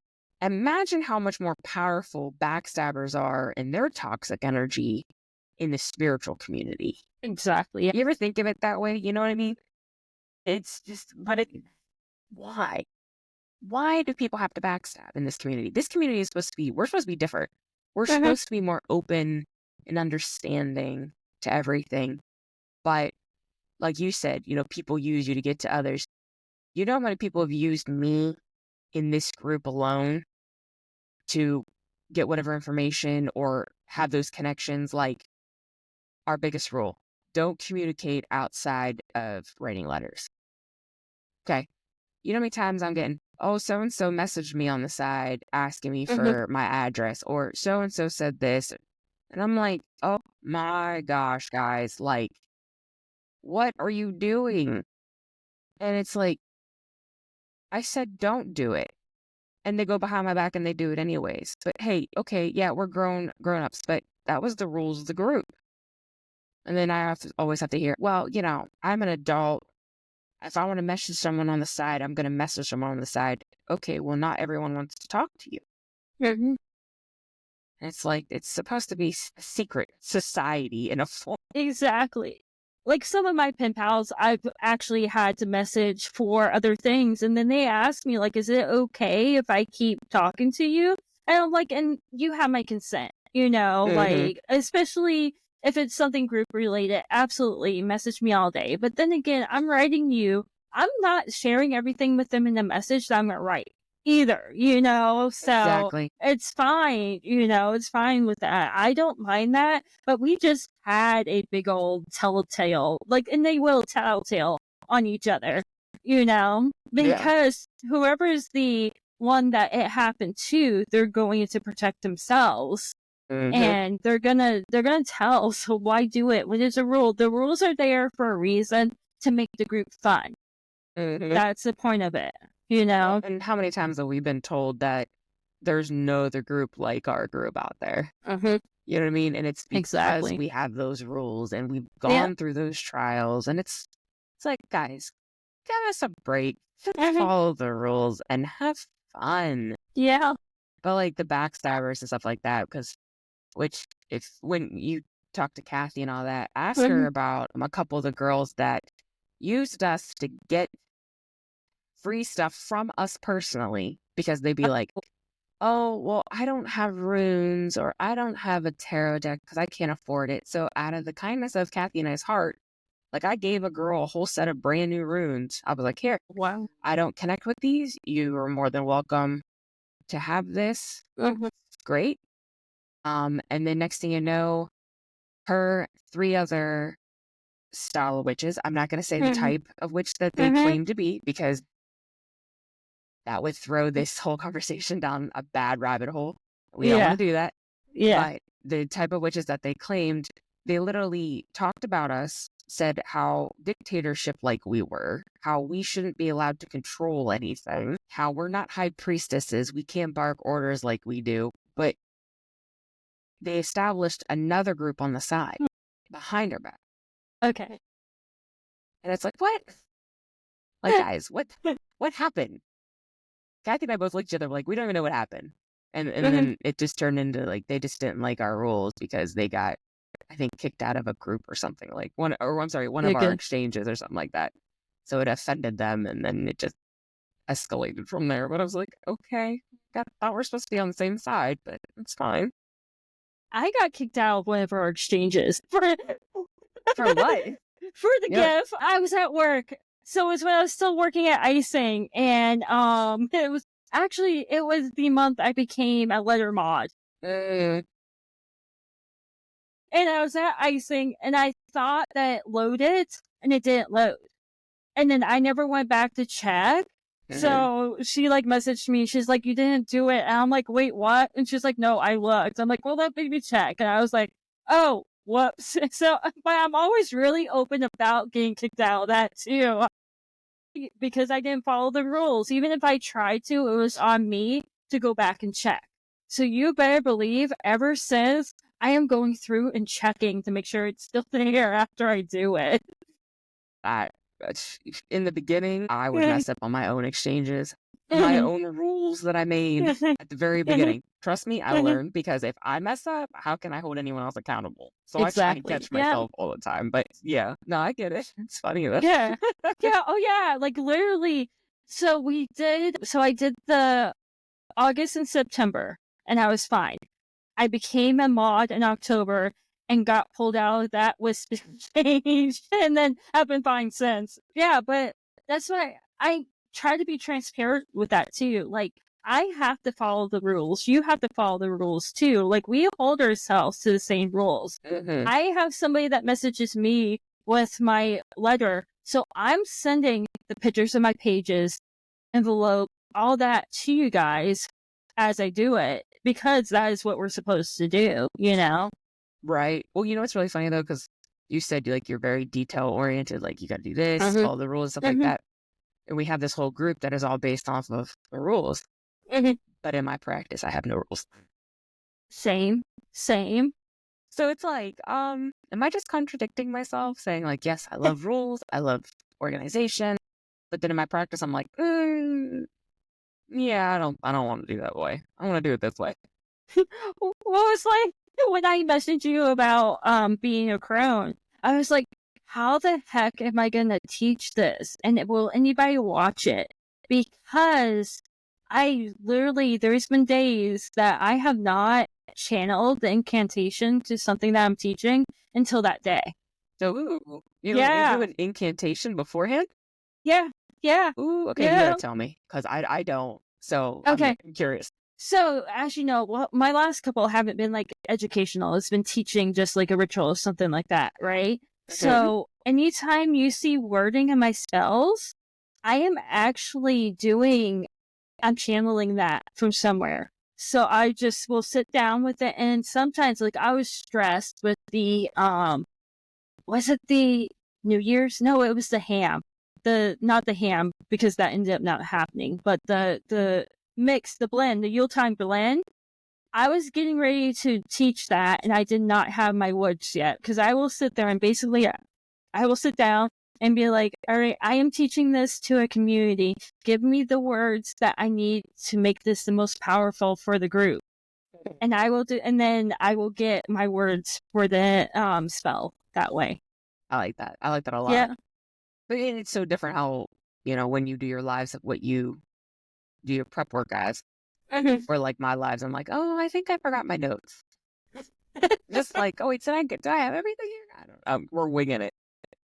Imagine how much more powerful backstabbers are in their toxic energy in the spiritual community. Exactly. You ever think of it that way? You know what I mean? It's just, why? Why do people have to backstab in this community? This community is we're supposed to be different. We're supposed to be more open and understanding to everything. But like you said, people use you to get to others. You know how many people have used me in this group alone to get whatever information or have those connections? Like, our biggest rule, don't communicate outside of writing letters. Okay. You know how many times I'm getting, oh, so-and-so messaged me on the side asking me for my address, or so-and-so said this. And I'm like, oh my gosh, guys, like, what are you doing? And it's like, I said, don't do it. And they go behind my back and they do it anyways. But hey, okay, yeah, we're grown-ups, but that was the rules of the group. And then I always have to hear, well, I'm an adult. If I want to message someone on the side, I'm going to message someone on the side. Okay, well, not everyone wants to talk to you. And it's like, it's supposed to be a secret society in a form. Exactly. Like, some of my pen pals, I've actually had to message for other things, and then they ask me, like, is it okay if I keep talking to you? And I'm like, and you have my consent, like, especially if it's something group related, absolutely message me all day. But then again, I'm writing you, I'm not sharing everything with them in the message that I'm going to write either, so Exactly. it's fine, it's fine with that. I don't mind that, but we just had a big old telltale, like, and they will telltale on each other, because whoever is the one that it happened to, they're going to protect themselves. And they're gonna tell, so why do it when there's a rule? The rules are there for a reason, to make the group fun. That's the point of it, And how many times have we been told that there's no other group like our group out there? You know what I mean? And it's because we have those rules and we've gone through those trials, and it's like, guys, give us a break. Just follow the rules and have fun. Yeah. But like the backstabbers and stuff like that, when you talk to Kathy and all that, ask her about a couple of the girls that used us to get free stuff from us personally, because they'd be like, oh, well, I don't have runes, or I don't have a tarot deck because I can't afford it. So out of the kindness of Kathy and I's heart, like, I gave a girl a whole set of brand new runes. I was like, here, Wow. I don't connect with these. You are more than welcome to have this. Great. And then next thing you know, her 3 other style of witches, I'm not going to say the type of witch that they claim to be, because that would throw this whole conversation down a bad rabbit hole. We don't want to do that. But the type of witches that they claimed, they literally talked about us, said how dictatorship-like we were, how we shouldn't be allowed to control anything, how we're not high priestesses, we can't bark orders like we do. But they established another group on the side behind her back. Okay. And it's like, what? Like, guys, what happened? Kathy and I both looked at each other like, we don't even know what happened. And then it just turned into like, they just didn't like our rules because they got, I think, kicked out of a group or something, like one of our exchanges or something like that. So it offended them, and then it just escalated from there. But I was like, okay, I thought we're supposed to be on the same side, but it's fine. I got kicked out of one of our exchanges for what? For the gift. I was at work. So it was when I was still working at icing, and it was the month I became a letter mod. And I was at icing, and I thought that it loaded, and it didn't load. And then I never went back to check. So she like messaged me. She's like, "You didn't do it." And I'm like, "Wait, what?" And she's like, "No, I looked." I'm like, "Well, let me check." And I was like, "Oh, whoops." So, but I'm always really open about getting kicked out of that too, because I didn't follow the rules. Even if I tried to, it was on me to go back and check. So you better believe, ever since, I am going through and checking to make sure it's still there after I do it. In the beginning, I would mess up on my own exchanges, my own rules that I made at the very beginning. Trust me, I learned, because if I mess up, how can I hold anyone else accountable? So Exactly. I try and catch myself all the time. But yeah, no, I get it. It's funny though. Yeah. Oh yeah. Like literally. So I did the August and September, and I was fine. I became a mod in October and got pulled out of that wisp exchange, and then have been fine since. Yeah, but that's why I try to be transparent with that too. Like, I have to follow the rules. You have to follow the rules too. Like, we hold ourselves to the same rules. I have somebody that messages me with my letter, so I'm sending the pictures of my pages, envelope, all that to you guys as I do it, because that is what we're supposed to do, you know? Right. Well, you know what's really funny though, because you said like you're very detail oriented, like you got to do this, all the rules, stuff like that. And we have this whole group that is all based off of the rules. But in my practice, I have no rules. Same. So it's like, am I just contradicting myself, saying like, yes, I love rules, I love organization, but then in my practice, I'm like, yeah, I don't want to do that way. I want to do it this way. Well, it's like when I messaged you about being a crone, I was like, how the heck am I gonna teach this? And will anybody watch it? Because there's been days that I have not channeled the incantation to something that I'm teaching until that day. So, you do an incantation beforehand? Yeah. Ooh, okay, you gotta tell me, because I don't. So, okay. I'm curious. So, as you know, well, my last couple haven't been like educational. It's been teaching, just like a ritual or something like that, right? So, anytime you see wording in my spells, I am actually I'm channeling that from somewhere. So I just will sit down with it, and sometimes, like, I was stressed with the was it the New Year's? No, it was the ham. Not the ham, because that ended up not happening, but the mix, the blend, the Yuletide blend. I was getting ready to teach that, and I did not have my words yet, because I will sit there and basically, I will sit down and be like, all right, I am teaching this to a community. Give me the words that I need to make this the most powerful for the group. And then I will get my words for the spell that way. I like that. I like that a lot. Yeah. But it's so different how, when you do your lives, what you do your prep work as. Or like my lives, I'm like, oh, I think I forgot my notes. Just like, oh wait, did I have everything here? I don't know. We're winging it.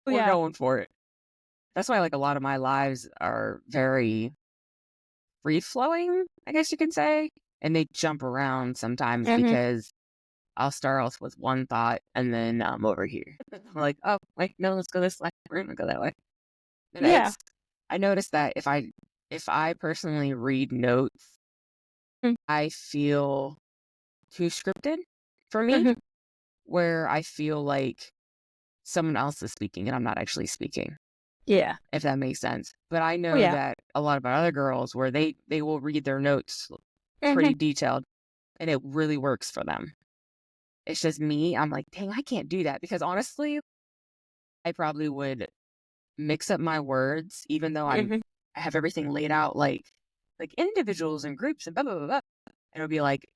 We're going for it. That's why like a lot of my lives are very free flowing, I guess you could say. And they jump around sometimes because I'll start off with one thought and then I'm over here. I'm like, oh wait, no, let's go this way. We're gonna go that way. And I noticed that if I personally read notes, I feel too scripted for me, where I feel like someone else is speaking and I'm not actually speaking. Yeah. If that makes sense. But I know that a lot of our other girls, where they will read their notes pretty detailed, and it really works for them. it's just me. I'm like, dang, I can't do that because honestly, I probably would mix up my words, even though I have everything laid out like individuals and groups and blah blah blah blah. And it'll be like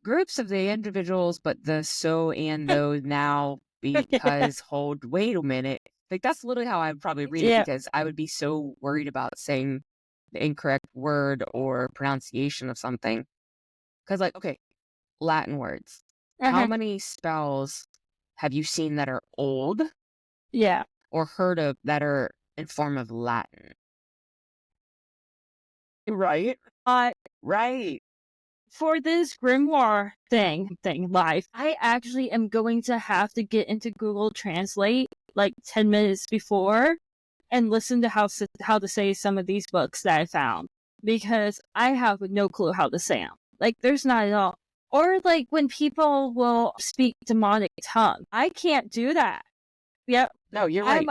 groups of the individuals, but the so and those now because wait a minute. Like that's literally how I would probably read it because I would be so worried about saying the incorrect word or pronunciation of something. Because like, okay, Latin words. How many spells have you seen that are old? Yeah. Or heard of that are in form of Latin? Right? Right. For this grimoire thing live, I actually am going to have to get into Google Translate like 10 minutes before and listen to how to say some of these books that I found, because I have no clue how to say them. Like, there's not at all. Or like when people will speak demonic tongue, I can't do that. Yep. No, you're right.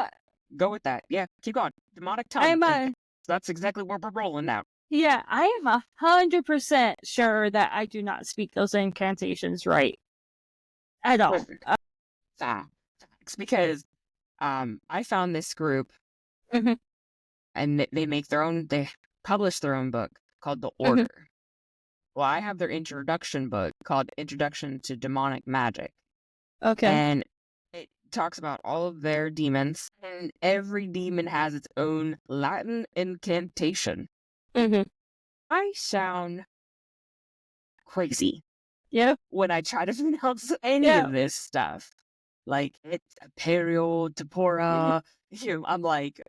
Go with that. Yeah, keep going. Demonic tongue. That's exactly where we're rolling now. Yeah, I am 100% sure that I do not speak those incantations right at all. It's because I found this group and they publish their own book called The Order. Well, I have their introduction book called Introduction to Demonic Magic. Okay. And it talks about all of their demons, and every demon has its own Latin incantation. I sound crazy. When I try to pronounce any of this stuff. Like, it's Imperial, Tempora. I'm like,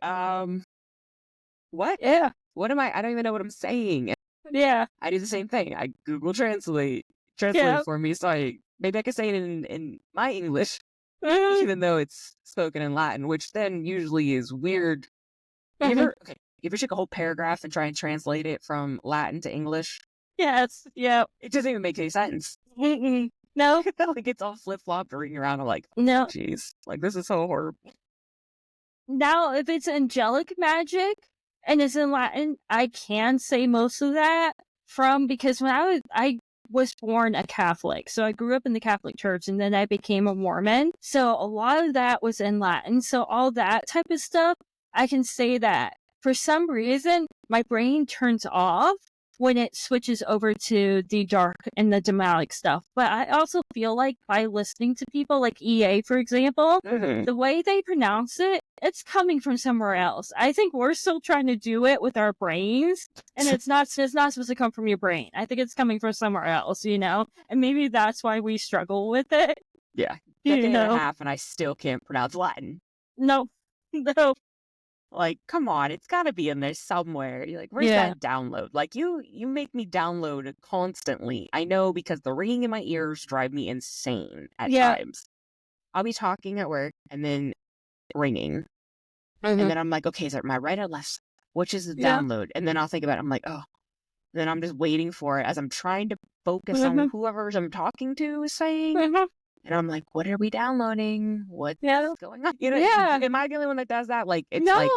what? Yeah. What am I don't even know what I'm saying. Yeah. I do the same thing. I Google Translate for me, so maybe I can say it in my English, even though it's spoken in Latin, which then usually is weird. You ever take a whole paragraph and try and translate it from Latin to English? Yes. Yeah. It doesn't even make any sense. No. Like, it's all flip-flopped ringing around. I'm like, no. Jeez. Like, this is so horrible. Now, if it's angelic magic and it's in Latin, I can say most of that because when I was born a Catholic, so I grew up in the Catholic Church, and then I became a Mormon. So a lot of that was in Latin. So all that type of stuff, I can say that. For some reason, my brain turns off when it switches over to the dark and the demonic stuff. But I also feel like by listening to people like EA, for example, the way they pronounce it, it's coming from somewhere else. I think we're still trying to do it with our brains, and it's not supposed to come from your brain. I think it's coming from somewhere else, and maybe that's why we struggle with it. Yeah. Decade and a half, and I still can't pronounce Latin. No. Like, come on, it's got to be in there somewhere. You're like, where's that download? Like, you make me download it constantly. I know, because the ringing in my ears drive me insane at times. I'll be talking at work and then ringing. And then I'm like, okay, is it my right or left? Which is the download? And then I'll think about it. I'm like, oh. Then I'm just waiting for it as I'm trying to focus on whoever I'm talking to is saying. And I'm like, what are we downloading? What's going on? Am I the only one that does that? Like, it's like,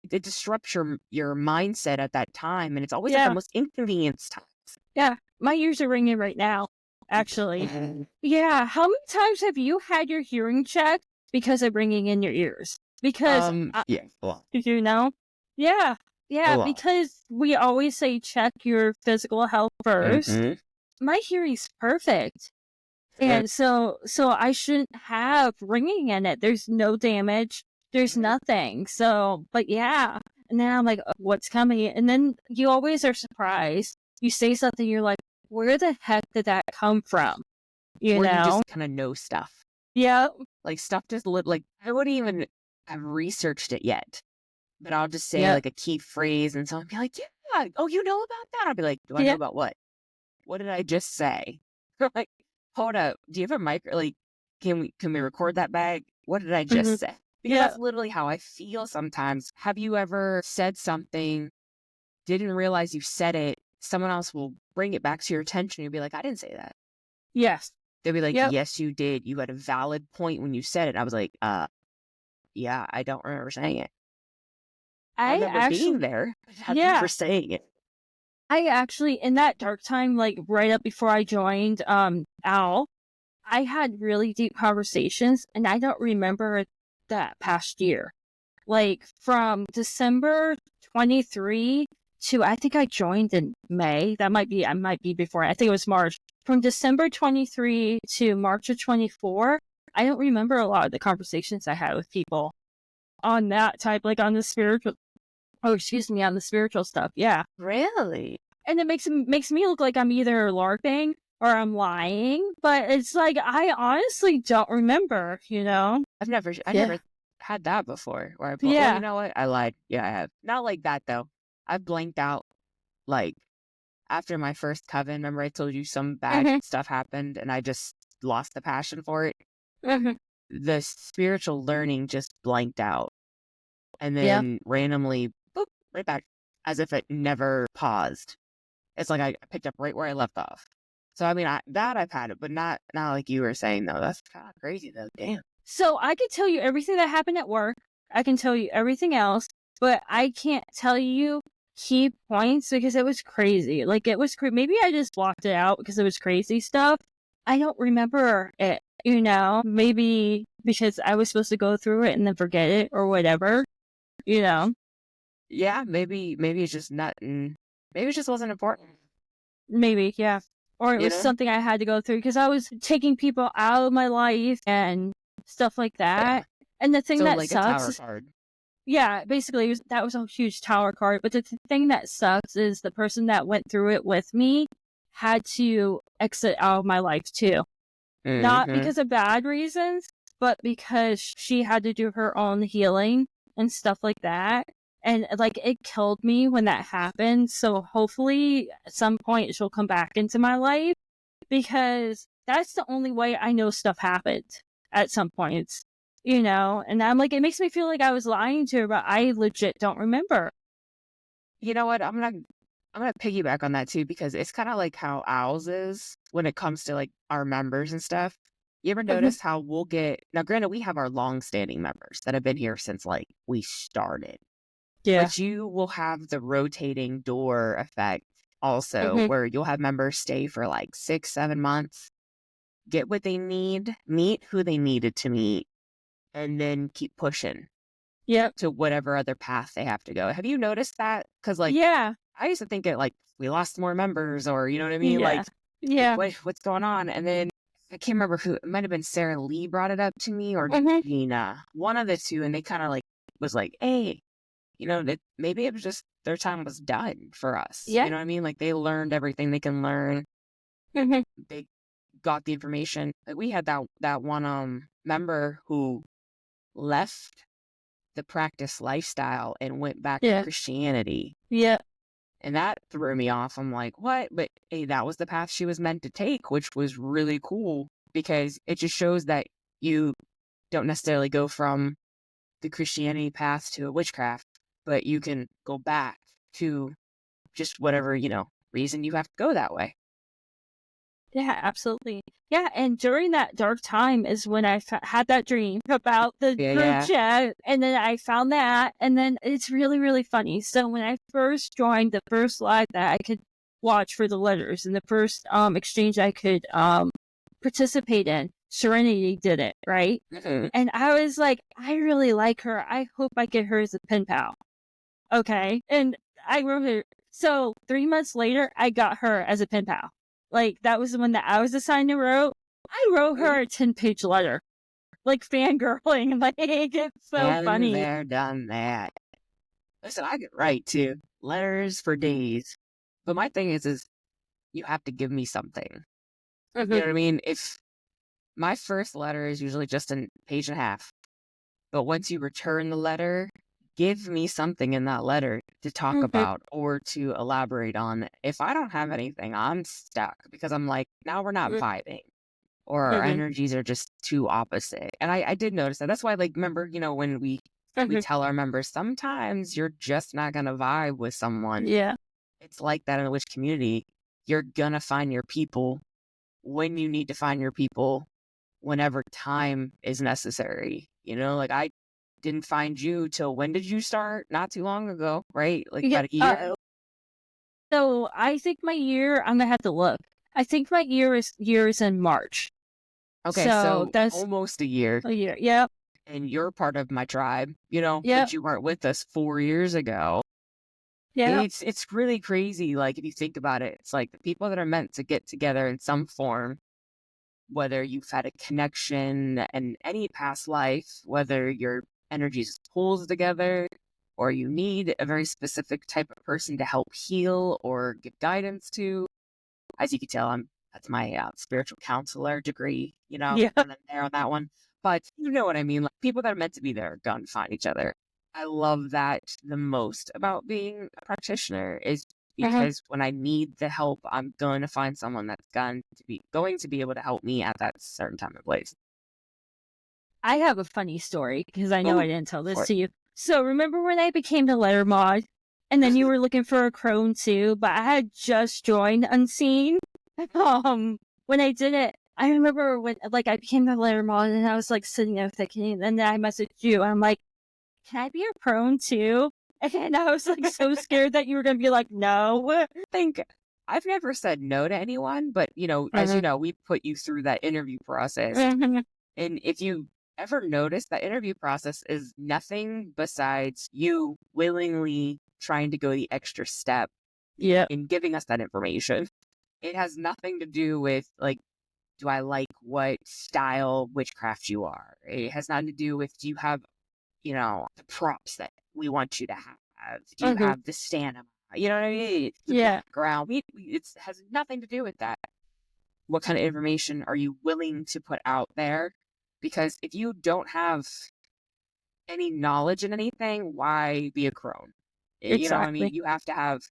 it disrupts your mindset at that time. And it's always at the most inconvenient times. Yeah. My ears are ringing right now, actually. Yeah. How many times have you had your hearing checked because of ringing in your ears? Because, you know? Yeah. Yeah. Because we always say check your physical health first. My hearing's perfect. And so I shouldn't have ringing in it. There's no damage. There's nothing. So, but yeah. And then I'm like, what's coming? And then you always are surprised. You say something, you're like, where the heck did that come from? You just kind of know stuff. Yeah. Like, stuff just like, I wouldn't even have researched it yet. But I'll just say like a key phrase, and someone be like, yeah, oh, you know about that? I'll be like, do I know about what? What did I just say? Like, hold up, do you have a mic? Like, can we record that back? What did I just say? Because that's literally how I feel sometimes. Have you ever said something, didn't realize you said it, someone else will bring it back to your attention, you'll be like, I didn't say that. Yes. They'll be like, yes, you did. You had a valid point when you said it. I was like, yeah, I don't remember saying it. I remember being there. I remember saying it. I actually, in that dark time, like right up before I joined Owl, I had really deep conversations, and I don't remember that past year. Like from December 23 to, I think I joined in May. I might be before. I think it was March. From December 23 to March of 24, I don't remember a lot of the conversations I had with people on that type, like on the spiritual, on the spiritual stuff. Yeah. Really? And it makes me look like I'm either LARPing or I'm lying, but it's like, I honestly don't remember, I've never had that before. Where well, Yeah. you know what? I lied. Yeah, I have. Not like that though. I've blanked out, like, after my first coven. Remember I told you some bad stuff happened and I just lost the passion for it? The spiritual learning just blanked out. And then randomly, boop, right back, as if it never paused. It's like I picked up right where I left off. So, I mean, I've had it, but not like you were saying, though. That's kind of crazy, though. Damn. So I could tell you everything that happened at work. I can tell you everything else, but I can't tell you key points because it was crazy. Like, it was maybe I just blocked it out because it was crazy stuff. I don't remember it, maybe because I was supposed to go through it and then forget it or whatever, Yeah, maybe it's just nothing. Maybe it just wasn't important. Maybe, yeah. Or it was something I had to go through because I was taking people out of my life and stuff like that. Yeah. And the thing that like sucks, a tower card. Yeah, basically that was a huge tower card. But the thing that sucks is the person that went through it with me had to exit out of my life too. Not because of bad reasons, but because she had to do her own healing and stuff like that. And like, it killed me when that happened. So hopefully at some point she'll come back into my life, because that's the only way I know stuff happened at some points, and I'm like, it makes me feel like I was lying to her, but I legit don't remember. You know what? I'm gonna piggyback on that too, because it's kind of like how Owls is when it comes to like our members and stuff. You ever notice how we'll get, now granted we have our long-standing members that have been here since like we started. Yeah. But you will have the rotating door effect also, where you'll have members stay for like 6-7 months, get what they need, meet who they needed to meet, and then keep pushing. Yep. To whatever other path they have to go. Have you noticed that? Because like, yeah, I used to think it like we lost more members, or you know what I mean? Yeah. Like, what's going on? And then I can't remember who. It might have been Sarah Lee brought it up to me, or Gina, one of the two, and they kind of like was like, hey, that maybe it was just their time was done for us. Yeah. You know what I mean? Like, they learned everything they can learn. They got the information. Like, we had that one member who left the practice lifestyle and went back to Christianity. Yeah. And that threw me off. I'm like, what? But hey, that was the path she was meant to take, which was really cool, because it just shows that you don't necessarily go from the Christianity path to a witchcraft, but you can go back to just whatever, reason you have to go that way. Yeah, absolutely. Yeah, and during that dark time is when I had that dream about the group chat, and then I found that, and then it's really, really funny. So when I first joined the first live that I could watch for the letters, and the first exchange I could participate in, Serenity did it, right? And I was like, I really like her. I hope I get her as a pen pal. Okay, and I wrote her. So 3 months later, I got her as a pen pal. Like, that was the one that I was assigned to wrote. I wrote her a 10-page letter. Like, fangirling. Like, it's so funny. Been there, done that. Listen, I could write, too. Letters for days. But my thing is you have to give me something. You know what I mean? If my first letter is usually just a page and a half. But once you return the letter, give me something in that letter to talk about or to elaborate on. If I don't have anything, I'm stuck, because I'm like, now we're not vibing, or our energies are just too opposite. And I did notice that. That's why, like, remember, when we tell our members, sometimes you're just not going to vibe with someone. Yeah. It's like that in the witch community. You're going to find your people when you need to find your people, whenever time is necessary. Like, I didn't find you till, when did you start? Not too long ago, right? Like, about a year. So I think my year, I'm gonna have to look. I think my year is in March. Okay, So so that's almost a year, a year. Yep. and you're part of my tribe, Yep. but you weren't with us 4 years ago. Yep. It's really crazy. Like, if you think about it, it's like the people that are meant to get together in some form, whether you've had a connection in any past life, whether your energies pulls together, or you need a very specific type of person to help heal or give guidance to. As you can tell, that's my spiritual counselor degree, Yeah. and then there on that one. But you know what I mean? Like, people that are meant to be there are going to find each other. I love that the most about being a practitioner is because when I need the help, I'm going to find someone that's going to be able to help me at that certain time and place. I have a funny story because I know Oh, I didn't tell this for to you. So remember when I became the letter mod, and then you were looking for a crone too, but I had just joined Unseen. When I did it, I remember when I became the letter mod, and I was like sitting there thinking, and then I messaged you. I'm like, can I be a crone too? And I was like so scared that you were gonna be like, no. I think I've never said no to anyone, but as you know, we put you through that interview process. And if you ever notice, that interview process is nothing besides you willingly trying to go the extra step Yeah. in giving us that information. It has nothing to do with, like, do I like what style witchcraft you are? It has nothing to do with, do you have, the props that we want you to have? Do you have the stamina? You know what I mean? The Yeah. background. It has nothing to do with that. What kind of information are you willing to put out there? Because if you don't have any knowledge in anything, why be a crone? You know what I mean? Exactly. You have to have,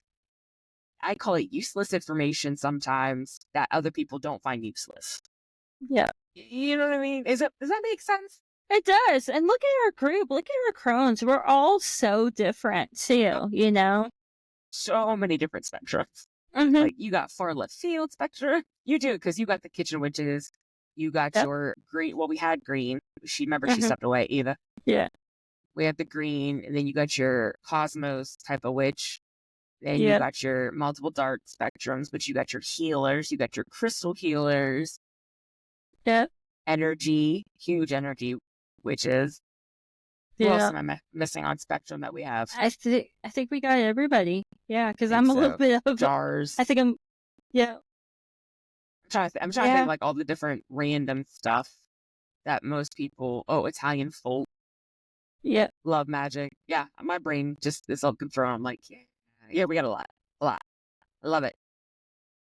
I call it useless information sometimes that other people don't find useless. Yeah. You know what I mean? Does that make sense? It does. And look at our group. Look at our crones. We're all so different too, you know? So many different spectrums. Mm-hmm. Like, you got far left field spectrum. You do, because you got the kitchen witches. You got your green. Well, we had green. She stepped away, Eva. Yeah. We have the green, and then you got your cosmos type of witch. Then you got your multiple dark spectrums, but you got your healers. You got your crystal healers. Yep. Energy, huge energy witches. Who else am I missing on spectrum that we have? I think we got everybody. Yeah, because I'm a little bit of jars. I think I'm. Yeah. I'm trying to think, like, all the different random stuff that most people. Oh, Italian folk. Yeah. Love magic. Yeah, my brain just is up confirmed. I'm like, yeah, we got a lot. I love it.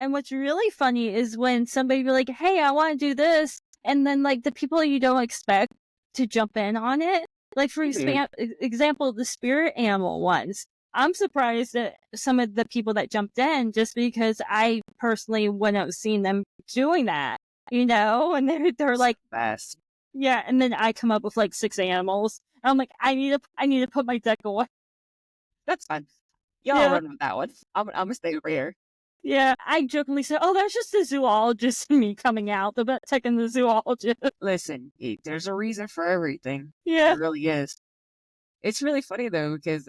And what's really funny is when somebody be like, "Hey, I want to do this," and then like the people you don't expect to jump in on it. Like, for example, the spirit animal ones. I'm surprised at some of the people that jumped in just because I personally wouldn't have seen them doing that, and they're like, best. Yeah, and then I come up with like 6 animals. I'm like, I need to put my deck away. That's fine. Y'all run with that one. I'm gonna stay over here. Yeah, I jokingly said, "Oh, that's just the zoologist and me coming out, the vet tech and the zoologist." Listen, there's a reason for everything. Yeah. It really is. It's really funny though, because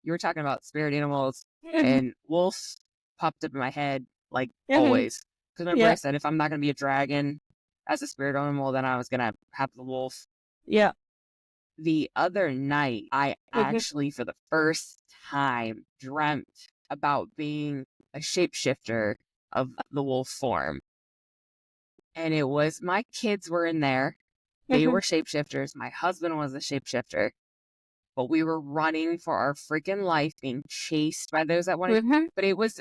you were talking about spirit animals, and wolf popped up in my head, like, always. Because remember I said, if I'm not gonna be a dragon as a spirit animal, then I was gonna have the wolf. Yeah. The other night, I actually, for the first time, dreamt about being a shapeshifter of the wolf form. And it was, my kids were in there. They were shapeshifters. My husband was a shapeshifter. But we were running for our freaking life, being chased by those that wanted. But it was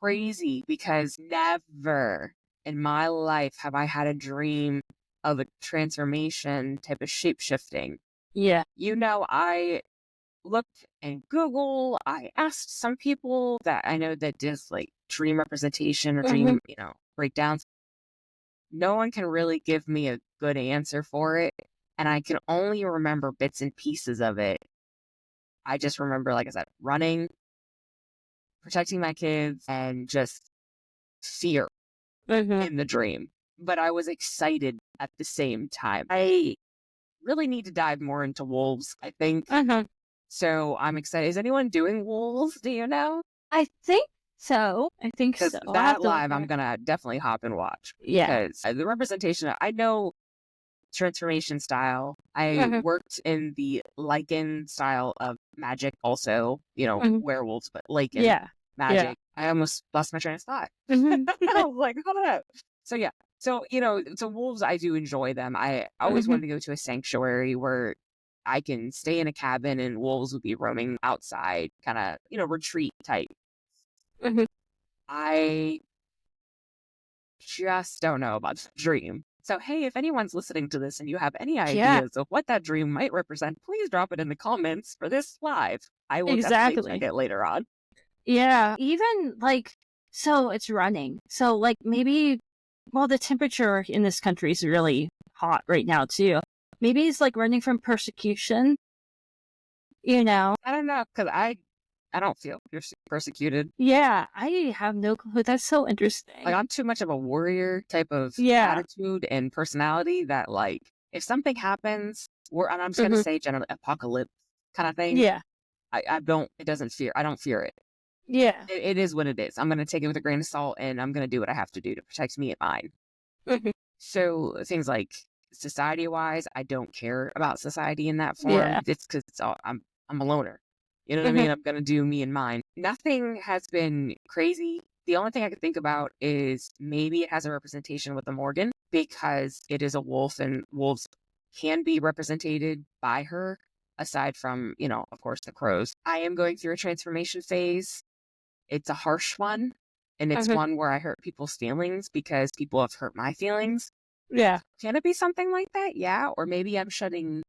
crazy because never in my life have I had a dream of a transformation type of shapeshifting. Yeah. I looked in Google. I asked some people that I know that does like dream representation or dream, breakdowns. No one can really give me a good answer for it. And I can only remember bits and pieces of it. I just remember, like I said, running, protecting my kids, and just fear in the dream. But I was excited at the same time. I really need to dive more into wolves, I think. So I'm excited. Is anyone doing wolves? Do you know? I think So I think Because so. I'll have that to look live, I'm at it. gonna definitely hop and watch. Yeah. Because the representation, I know transformation style. I Mhm, worked in the lichen style of magic, also, mhm. werewolves, but lichen Yeah. Yeah. magic. I almost lost my train of thought. Mhm. I was like, hold up. So yeah. So, so wolves, I do enjoy them. I always Mhm. wanted to go to a sanctuary where I can stay in a cabin and wolves would be roaming outside, kind of, retreat type. Mhm. I just don't know about the dream. So, hey, if anyone's listening to this and you have any Yeah, ideas of what that dream might represent, please drop it in the comments for this live. I will definitely check exactly. it later on. Yeah, even like, so it's running. So like maybe, well, the temperature in this country is really hot right now too. Maybe it's like running from persecution, you know? I don't know, because I don't feel persecuted. Yeah, I have no clue. That's so interesting. Like, I'm too much of a warrior type of Yeah. attitude and personality that, like, if something happens, and I'm just going to Hmm. say generally apocalypse kind of thing, Yeah. I don't fear it. Yeah. It is what it is. I'm going to take it with a grain of salt and I'm going to do what I have to do to protect me and mine. Hmm. So things like society wise, I don't care about society in that form. Yeah. It's because I'm a loner. You know what I Hmm. mean? I'm gonna do me and mine. Nothing has been crazy. The only thing I could think about is maybe it has a representation with the Morrigan because it is a wolf and wolves can be represented by her, aside from, of course, the crows. I am going through a transformation phase. It's a harsh one, and it's Hmm. one where I hurt people's feelings because people have hurt my feelings. Yeah. Can it be something like that? Yeah. Or maybe I'm shedding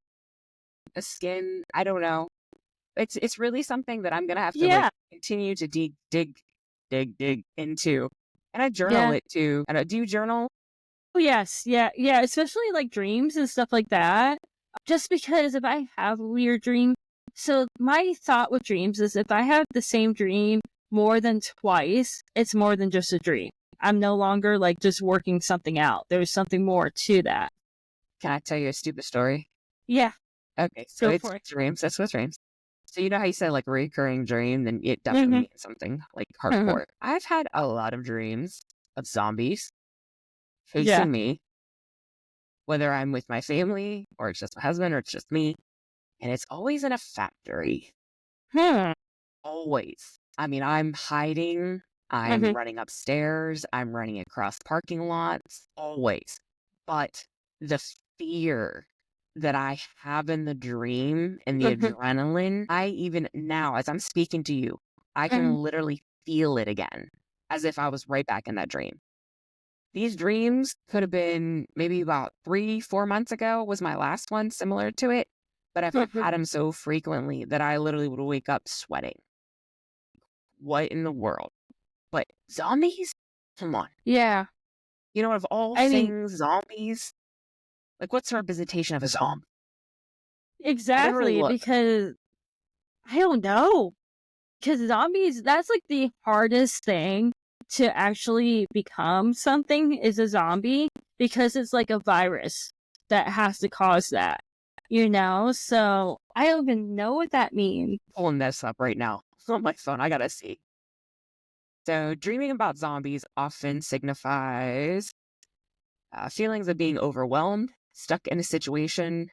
a skin. I don't know. It's really something that I'm gonna have to like Yeah. continue to dig into. And I journal Yeah. it too. And I do journal. Oh, yes. Yeah. Yeah. Especially like dreams and stuff like that. Just because if I have a weird dream, so my thought with dreams is if I have the same dream more than twice, it's more than just a dream. I'm no longer like just working something out. There's something more to that. Can I tell you a stupid story? Yeah. Okay, so Go it's for it. dreams. That's what dreams. So you know how you said like recurring dream, then it definitely Hmm. means something like Hmm. hardcore. I've had a lot of dreams of zombies Yeah. chasing me, whether I'm with my family or it's just my husband or it's just me. And it's always in a factory. Hmm. Always. I mean, I'm hiding, I'm Hmm. running upstairs, I'm running across parking lots, always. But the fear that I have in the dream and the Hmm. adrenaline, I even now, as I'm speaking to you, I can Hmm. literally feel it again, as if I was right back in that dream. These dreams could have been maybe about 3, 4 months ago was my last one similar to it, but I've Hmm. had them so frequently that I literally would wake up sweating. What in the world? But zombies? Come on. Yeah. Of all I mean, things, zombies? Like, what's our visitation of a zombie? I never really exactly. look. Because I don't know. Because zombies, that's like the hardest thing to actually become something is a zombie because it's like a virus that has to cause that, you know? So I don't even know what that means. Pulling this up right now on my phone. I gotta see. So, dreaming about zombies often signifies feelings of being overwhelmed, stuck in a situation,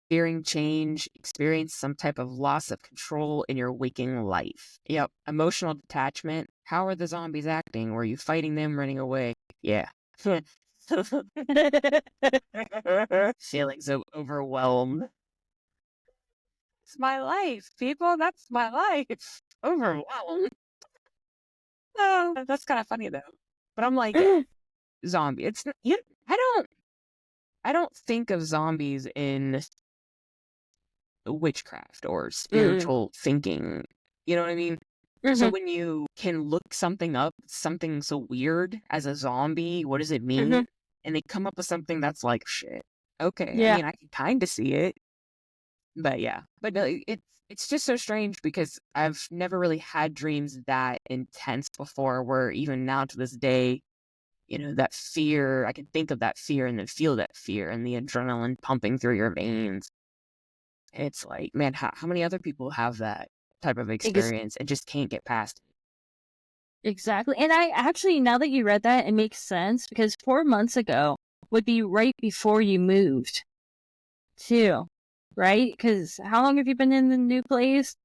fearing change, experience some type of loss of control in your waking life. Yep. Emotional detachment. How are the zombies acting? Were you fighting them, running away? Yeah. Feelings of overwhelmed. It's my life, people. That's my life. Overwhelmed. Oh, that's kind of funny though. But I'm like, zombie. I don't think of zombies in witchcraft or Mm, spiritual thinking. You know what I mean? So mhm, when you can look something up, something so weird as a zombie, what does it mhm. mean? And they come up with something that's like, shit. Okay, I Yeah. mean, I can kind of see it, but yeah. But no, it's just so strange because I've never really had dreams that intense before. Where even now to this day, that fear, I can think of that fear and then feel that fear and the adrenaline pumping through your veins. It's like, man, how many other people have that type of Ex- experience and just can't get past it? Exactly. And I actually, now that you read that, it makes sense because 4 months ago would be right before you moved, too. Right? Because how long have you been in the new place?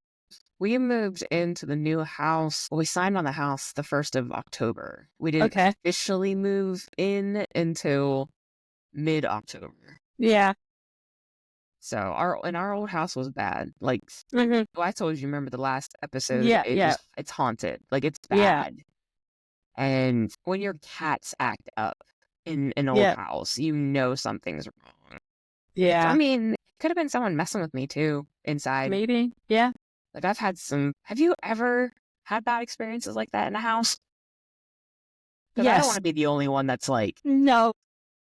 We moved into the new house. Well, we signed on the house the 1st of October. We didn't officially move in until mid-October. Yeah. So our old house was bad. Like, I told you, remember the last episode? Yeah. It's haunted. Like, it's bad. And when your cats act up in an old house, you know something's wrong. Yeah. I mean, it could have been someone messing with me too inside. Maybe. Yeah. Like, I've had have you ever had bad experiences like that in a house? Because I don't want to be the only one that's like, no.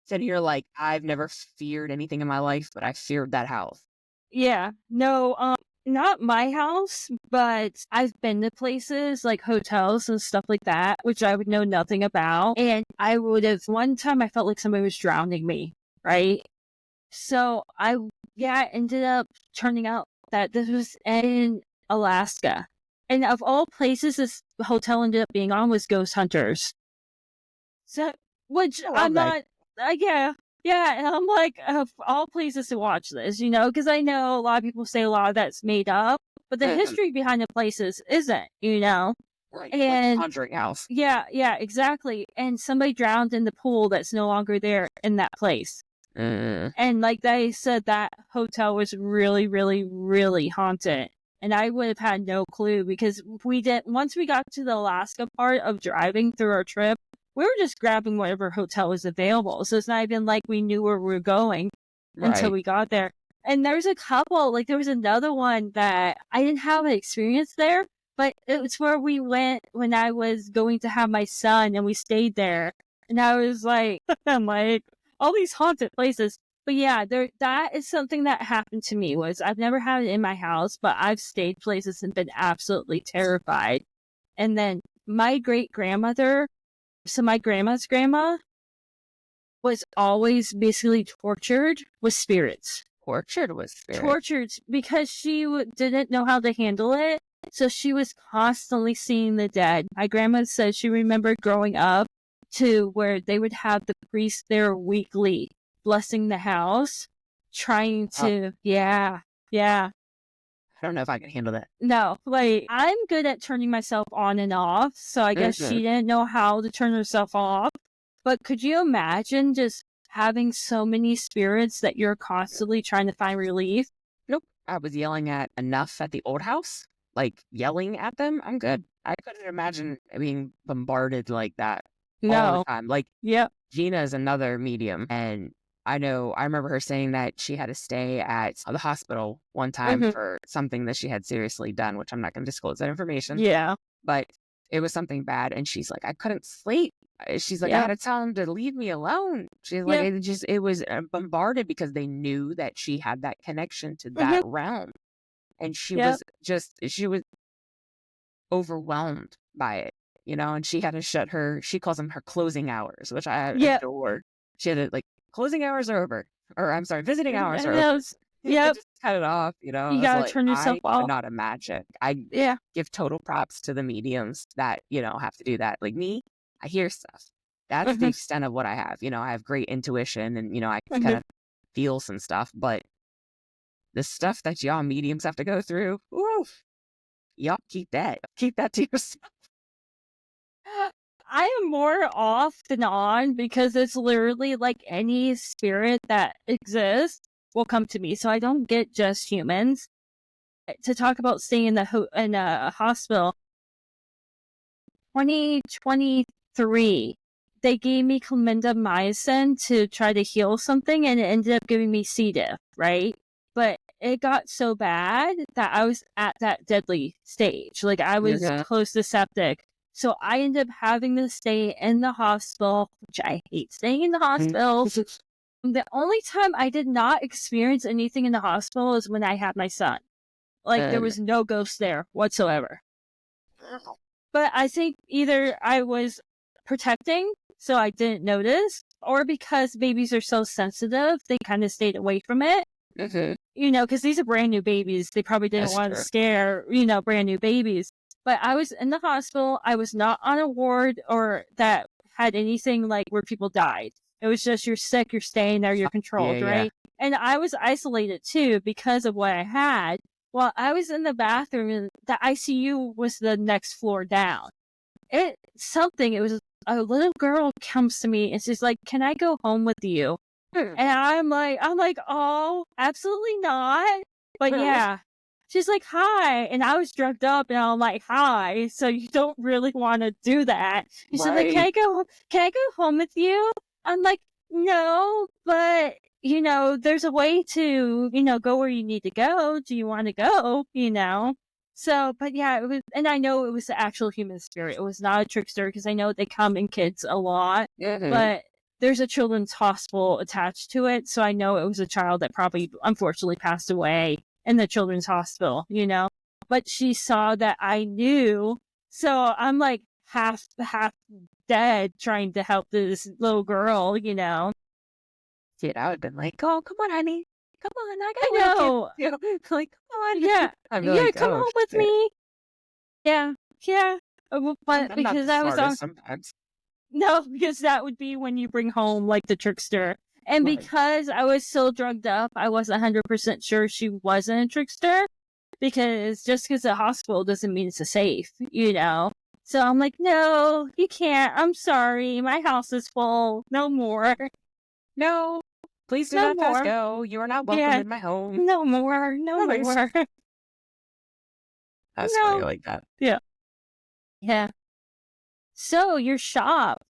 Sitting here like, I've never feared anything in my life, but I feared that house. Yeah. No, not my house, but I've been to places like hotels and stuff like that, which I would know nothing about. And one time I felt like somebody was drowning me, right? So I ended up turning out that this was in Alaska. And of all places, this hotel ended up being on was Ghost Hunters. So, which I'm not, yeah, and I'm like, of all places to watch this, because I know a lot of people say a lot of that's made up, but the history behind the places isn't, Right, and like Conjuring House. Yeah, exactly. And somebody drowned in the pool that's no longer there in that place. And like they said, that hotel was really, really, really haunted. And I would have had no clue because once we got to the Alaska part of driving through our trip, we were just grabbing whatever hotel was available. So it's not even like we knew where we were going until we got there. And there was a couple, like there was another one that I didn't have an experience there, but it was where we went when I was going to have my son and we stayed there. And I was like, I'm like, all these haunted places. But yeah, that is something that happened to me. Was I've never had it in my house, but I've stayed places and been absolutely terrified. And then my great-grandmother, so my grandma's grandma, was always basically tortured with spirits. Tortured because she didn't know how to handle it. So she was constantly seeing the dead. My grandma said she remembered growing up to where they would have the priest there weekly blessing the house, trying to, yeah. I don't know if I can handle that. No, like, I'm good at turning myself on and off, so I guess she didn't know how to turn herself off. But could you imagine just having so many spirits that you're constantly trying to find relief? Nope. I was yelling at enough at the old house, like yelling at them. I'm good. I couldn't imagine being bombarded like that all the time. Like, Gina is another medium, and I remember her saying that she had to stay at the hospital one time for something that she had seriously done, which I'm not going to disclose that information. Yeah. But it was something bad, and she's like, I couldn't sleep. She's like, I had to tell him to leave me alone. She's like, it was bombarded because they knew that she had that connection to that realm. And she was overwhelmed by it, and she had to she calls them her closing hours, which I adore. She had to, closing hours are over, or I'm sorry, visiting hours are over. Just cut it off, You gotta turn yourself off. I could not imagine. I give total props to the mediums that, have to do that. Like me, I hear stuff. That's the extent of what I have. I have great intuition and, I can kind of feel some stuff, but the stuff that y'all mediums have to go through, oof, y'all keep that to yourself. I am more off than on because it's literally like any spirit that exists will come to me. So I don't get just humans. To talk about staying in a hospital, 2023, they gave me clindamycin to try to heal something, and it ended up giving me C. diff, right? But it got so bad that I was at that deadly stage. Like, I was close to septic. So I ended up having to stay in the hospital, which I hate staying in the hospital. The only time I did not experience anything in the hospital is when I had my son. Like, there was no ghost there whatsoever. But I think either I was protecting, so I didn't notice, or because babies are so sensitive, they kind of stayed away from it. Because these are brand new babies. They probably didn't want to scare, brand new babies. But I was in the hospital. I was not on a ward or that had anything like where people died. It was just you're sick, you're staying there, you're controlled, Yeah. right? And I was isolated too because of what I had. Well, I was in the bathroom and the ICU was the next floor down. It was a little girl comes to me and she's like, "Can I go home with you?" And I'm like, "Oh, absolutely not." But yeah. She's like, "Hi." And I was drugged up and I'm like, "Hi." So you don't really want to do that. She said, like, can I go home with you? I'm like, "No, but there's a way to, go where you need to go. Do you want to go? So, but yeah, it was, and I know it was the actual human spirit. It was not a trickster because I know they come in kids a lot, but there's a children's hospital attached to it. So I know it was a child that probably unfortunately passed away in the children's hospital, but she saw that I knew. So I'm like half dead trying to help this little girl, Dude, I would have been like, "Oh, come on, honey. Come on, I got I know. Like, come on. Yeah. I'm Yeah, like, come "Oh, home with shit." me. Yeah. But I'm not because the I was on, smartest sometimes. no, because that would be when you bring home like the trickster. And Right. because I was so drugged up, I was 100% sure she wasn't a trickster. Because just because a hospital doesn't mean it's a safe, So I'm like, "No, you can't. I'm sorry. My house is full. No more. No, please do No not pass more. go. You are not welcome Yeah. in my home." No more. No Nice. more." That's funny. I No. like that. Yeah. So your shop,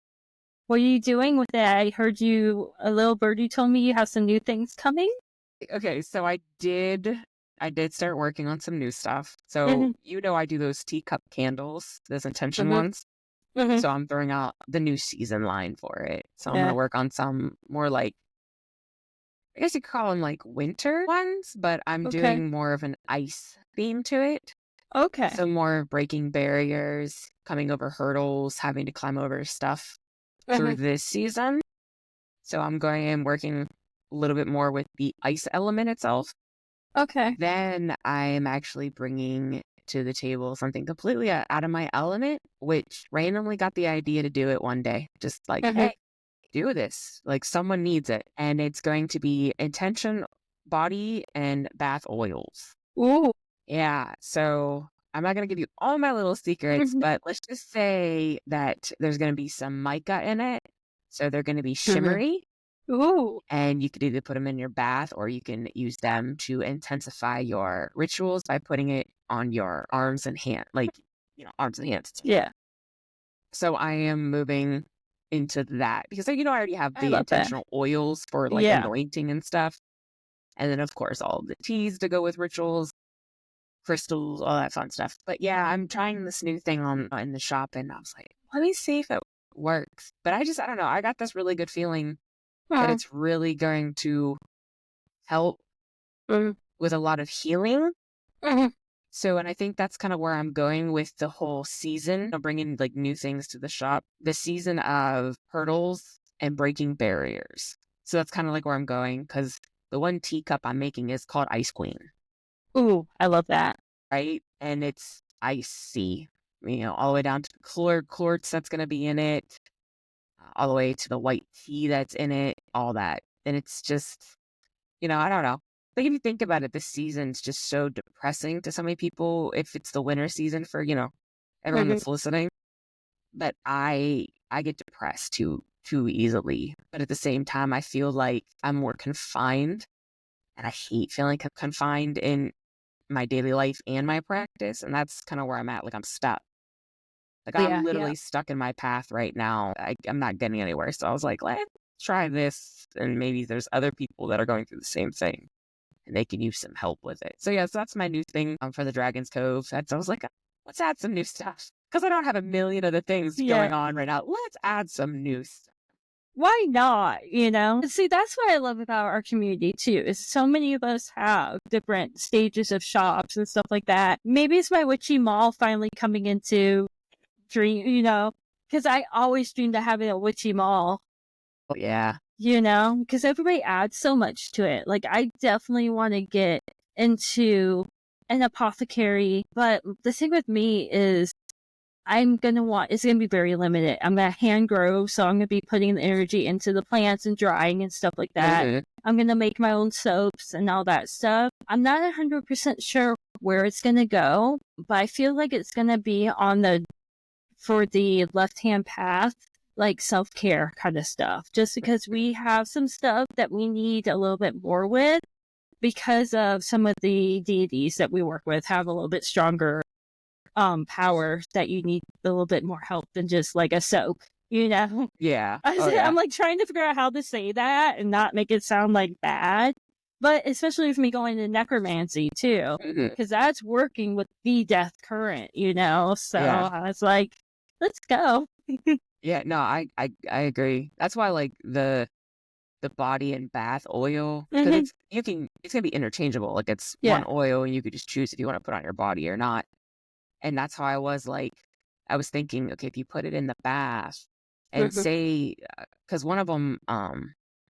what are you doing with it? I heard a little birdie told me you have some new things coming. Okay, so I did start working on some new stuff. So, Mhm. I do those teacup candles, those intention Mhm. ones. Mhm. So I'm throwing out the new season line for it. So I'm Yeah. gonna work on some more like, I guess you could call them like winter ones, but I'm Okay. doing more of an ice theme to it. Okay. So more breaking barriers, coming over hurdles, having to climb over stuff through this season. So I'm going and working a little bit more with the ice element itself. Okay. Then I'm actually bringing to the table something completely out of my element, which randomly got the idea to do it one day. Just like, hey, do this. Like someone needs it. And it's going to be intention body and bath oils. Ooh. Yeah. So I'm not going to give you all my little secrets, but let's just say that there's going to be some mica in it. So they're going to be shimmery. Ooh. And you could either put them in your bath or you can use them to intensify your rituals by putting it on your arms and hands, arms and hands. Yeah. So I am moving into that because, I already have I the love that. intentional oils for like Yeah. anointing and stuff. And then, of course, all the teas to go with rituals, crystals, all that fun stuff. But yeah, I'm trying this new thing on in the shop and I was like, let me see if it works. But I don't know. I got this really good feeling that it's really going to help with a lot of healing. So, and I think that's kind of where I'm going with the whole season of bringing like new things to the shop, the season of hurdles and breaking barriers. So that's kind of like where I'm going because the one teacup I'm making is called Ice Queen, Ooh, I love that. right? And it's icy, all the way down to the colored quartz that's going to be in it, all the way to the white tea that's in it, all that. And it's just, I don't know. Like if you think about it, this season's just so depressing to so many people if it's the winter season for, everyone that's listening. But I get depressed too easily. But at the same time, I feel like I'm more confined and I hate feeling confined in my daily life and my practice. And that's kind of where I'm at. Like I'm stuck. Like I'm literally stuck in my path right now. I'm not getting anywhere. So I was like, let's try this. And maybe there's other people that are going through the same thing and they can use some help with it. So yeah, so that's my new thing for the Dragons Cove. I was like, let's add some new stuff. Because I don't have a million other things going on right now. Let's add some new stuff. Why not, See, that's what I love about our community, too, is so many of us have different stages of shops and stuff like that. Maybe it's my witchy mall finally coming into dream, because I always dreamed of having a witchy mall. Oh, yeah. Because everybody adds so much to it. Like, I definitely want to get into an apothecary, but the thing with me is it's going to be very limited. I'm going to hand grow, so I'm going to be putting the energy into the plants and drying and stuff like that. Mm-hmm. I'm going to make my own soaps and all that stuff. I'm not 100% sure where it's going to go, but I feel like it's going to be for the left-hand path, like self-care kind of stuff, just because we have some stuff that we need a little bit more with because of some of the deities that we work with have a little bit stronger power that you need a little bit more help than just like a soap, you know? Yeah. I'm like trying to figure out how to say that and not make it sound like bad, but especially with me going to necromancy too, because that's working with the death current, you know? So I was like, let's go. Yeah, no, I agree. That's why like the body and bath oil, because it's gonna be interchangeable. Like it's one oil and you could just choose if you want to put on your body or not. And that's how I was thinking, okay, if you put it in the bath and say, because one of them,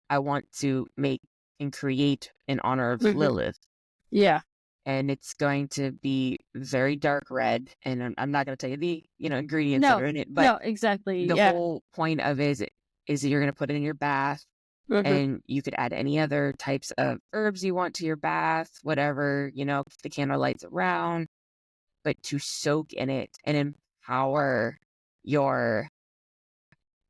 I want to make and create in honor of Lilith. Yeah. And it's going to be very dark red. And I'm not going to tell you the, ingredients that are in it. But no, exactly. The whole point of it is you're going to put it in your bath. And you could add any other types of herbs you want to your bath, whatever, if the candle light's around. But to soak in it and empower your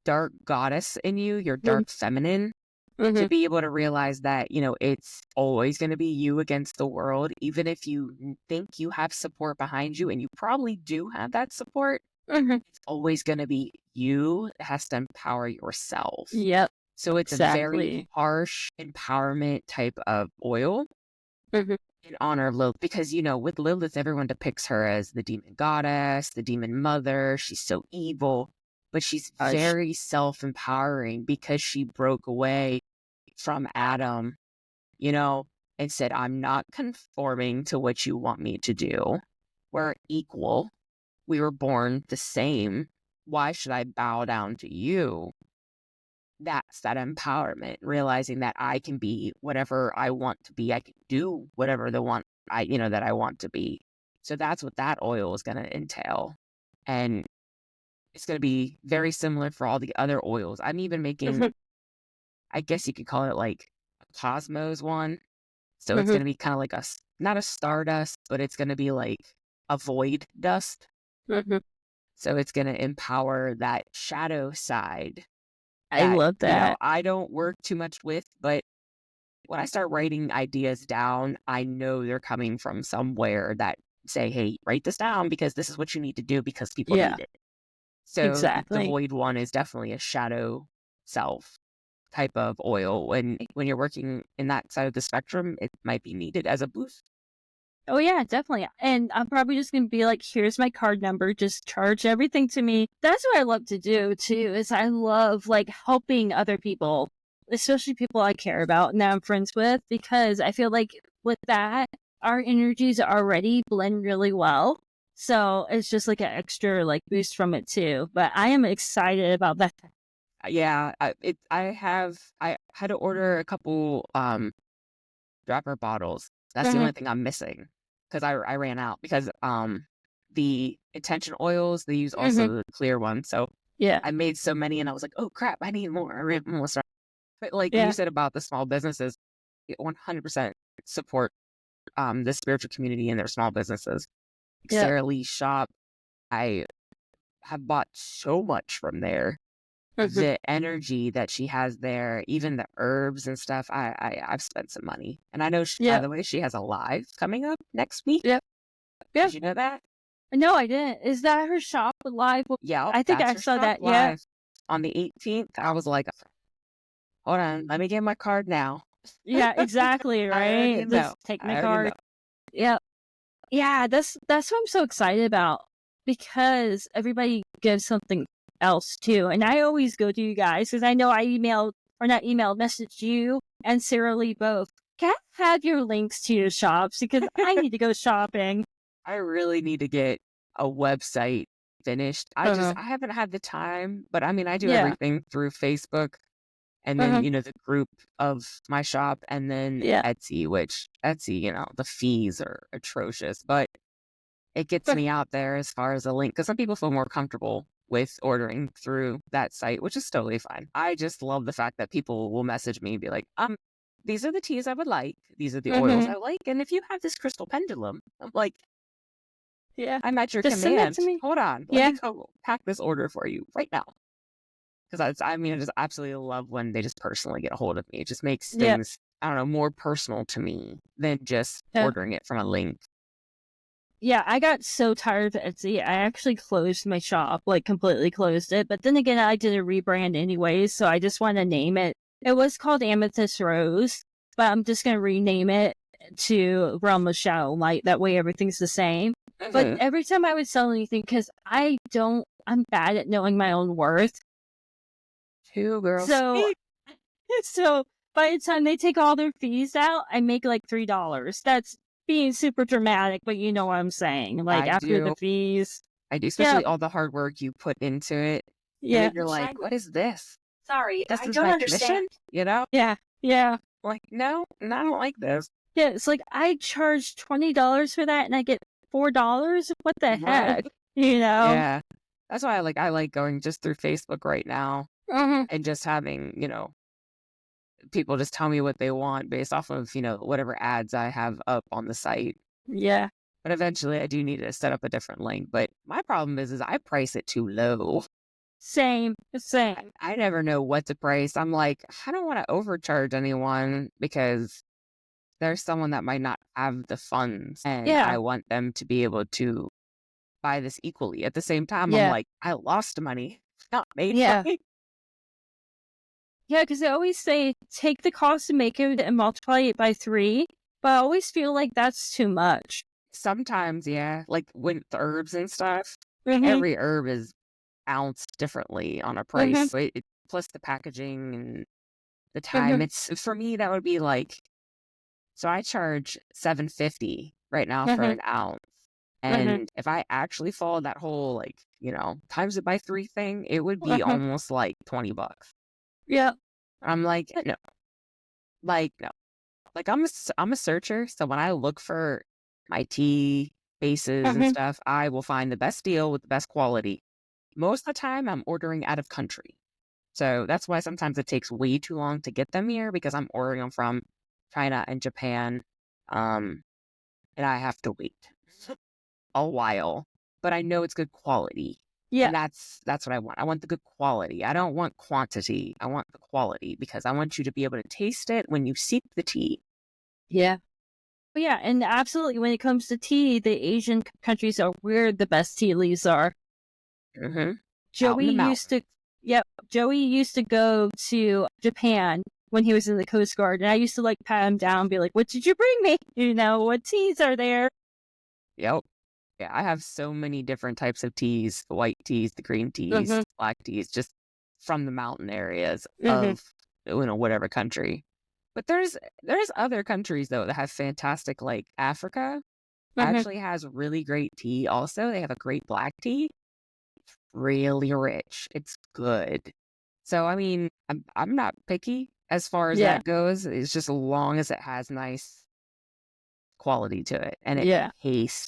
dark goddess in you, your dark feminine, to be able to realize that, it's always going to be you against the world, even if you think you have support behind you, and you probably do have that support. It's always going to be you that has to empower yourself. Yep. So it's a very harsh empowerment type of oil. In honor of Lilith, because with Lilith, everyone depicts her as the demon goddess, the demon mother. She's so evil, but she's very self-empowering because she broke away from Adam, and said, I'm not conforming to what you want me to do. We're equal. We were born the same. Why should I bow down to you? That's that empowerment, realizing that I can be whatever I want to be. I can do whatever that I want to be. So that's what that oil is going to entail. And it's going to be very similar for all the other oils. I'm even making, I guess you could call it like a cosmos one. So it's going to be kind of like not a stardust, but it's going to be like a void dust. So it's going to empower that shadow side. I love that. I don't work too much with, but when I start writing ideas down, I know they're coming from somewhere that say, hey, write this down because this is what you need to do because people need it. So the void one is definitely a shadow self type of oil. When you're working in that side of the spectrum, it might be needed as a boost. Oh, yeah, definitely. And I'm probably just going to be like, here's my card number. Just charge everything to me. That's what I love to do, too, is I love like helping other people, especially people I care about and that I'm friends with, because I feel like with that, our energies already blend really well. So it's just like an extra like boost from it, too. But I am excited about that. Yeah, I had to order a couple dropper bottles. That's the only thing I'm missing because I ran out because the intention oils, they use also the clear one. So I made so many and I was like, oh crap, I need more. I ran almost out. But like you said about the small businesses, 100% support the spiritual community and their small businesses. Sarah Lee's shop, I have bought so much from there. The energy that she has there, even the herbs and stuff, I've spent some money. And I know, by the way, she has a live coming up next week. Did you know that? No, I didn't. Is that her shop live? Yeah. I think I saw that. Live. On the 18th, I was like, hold on, let me get my card now. Yeah, exactly, right? Let's take my card. Yeah. Yeah, that's what I'm so excited about because everybody gives something else too. And I always go to you guys because I know I messaged you and Sarah Lee both. Can I have your links to your shops because I need to go shopping. I really need to get a website finished. I haven't had the time, but I mean, I do everything through Facebook. and then, the group of my shop, and then Yeah. Etsy, which Etsy, the fees are atrocious, but it gets me out there as far as a link, because some people feel more comfortable with ordering through that site, which is totally fine. I just love the fact that people will message me and be like, these are the teas I would like. These are the oils I like. And if you have this crystal pendulum, I'm like, Yeah. I'm at your Just send command. that to me. Hold on. Yeah. Let me go pack this order for you right now. Because I just absolutely love when they just personally get a hold of me. It just makes things, I don't know, more personal to me than just ordering it from a link. Yeah, I got so tired of Etsy. I actually closed my shop, like completely closed it. But then again, I did a rebrand anyways, so I just want to name it. It was called Amethyst Rose, but I'm just going to rename it to Realm of Shadow Light. That way everything's the same. But every time I would sell anything, because I'm bad at knowing my own worth. Two girls. So by the time they take all their fees out, I make like $3. That's being super dramatic, but you know what I'm saying. Like after the fees. I do, especially all the hard work you put into it. Yeah. And then you're like, what is this? Sorry, This I is don't my understand. commission? Yeah. Like, no, I don't like this. Yeah, it's like I charge $20 for that and I get $4. What the heck? Yeah. That's why I like going just through Facebook right now and just having, people just tell me what they want based off of, whatever ads I have up on the site. Yeah. But eventually I do need to set up a different link. But my problem is I price it too low. Same. I never know what to price. I'm like, I don't want to overcharge anyone because there's someone that might not have the funds, and I want them to be able to buy this equally. At the same time, I'm like, I lost money, not made money. Yeah, because they always say take the cost to make it and multiply it by 3, but I always feel like that's too much. Sometimes, like with the herbs and stuff, every herb is bounced differently on a price. So plus the packaging and the time. It's for me that would be like, so I charge $7.50 right now for an ounce. And if I actually followed that whole times it by 3 thing, it would be almost like $20. Yeah. I'm like, no. Like, no. Like I'm a searcher, so when I look for my tea bases and stuff, I will find the best deal with the best quality. Most of the time I'm ordering out of country. So that's why sometimes it takes way too long to get them here, because I'm ordering them from China and Japan. And I have to wait a while, but I know it's good quality. Yeah. And that's what I want. I want the good quality. I don't want quantity. I want the quality, because I want you to be able to taste it when you sip the tea. Yeah. Yeah, and absolutely, when it comes to tea, the Asian countries are where the best tea leaves are. Joey used to go to Japan when he was in the Coast Guard, and I used to pat him down and be like, what did you bring me? What teas are there? Yep. Yeah, I have so many different types of teas, the white teas, the green teas, black teas, just from the mountain areas of whatever country. But there's other countries though that have fantastic, like Africa actually has really great tea also. They have a great black tea. It's really rich. It's good. So I mean, I'm not picky as far as that goes. It's just as long as it has nice quality to it and it tastes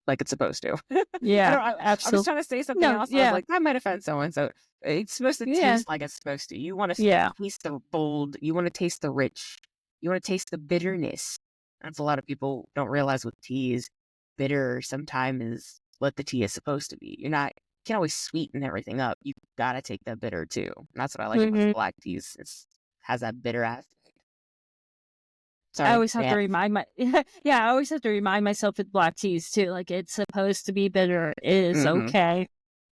like it's supposed to. Yeah, I was trying to say something else. I was like, that might offend someone. So it's supposed to taste like it's supposed to. You want to taste the bold. You want to taste the rich. You want to taste the bitterness. That's a lot of people don't realize with tea is bitter sometimes is what the tea is supposed to be. You can't always sweeten everything up. You gotta take that bitter too. And that's what I like about black teas. It has that bitter aspect. Sorry, I always have to remind I always have to remind myself with black teas too. Like, it's supposed to be bitter. It is okay.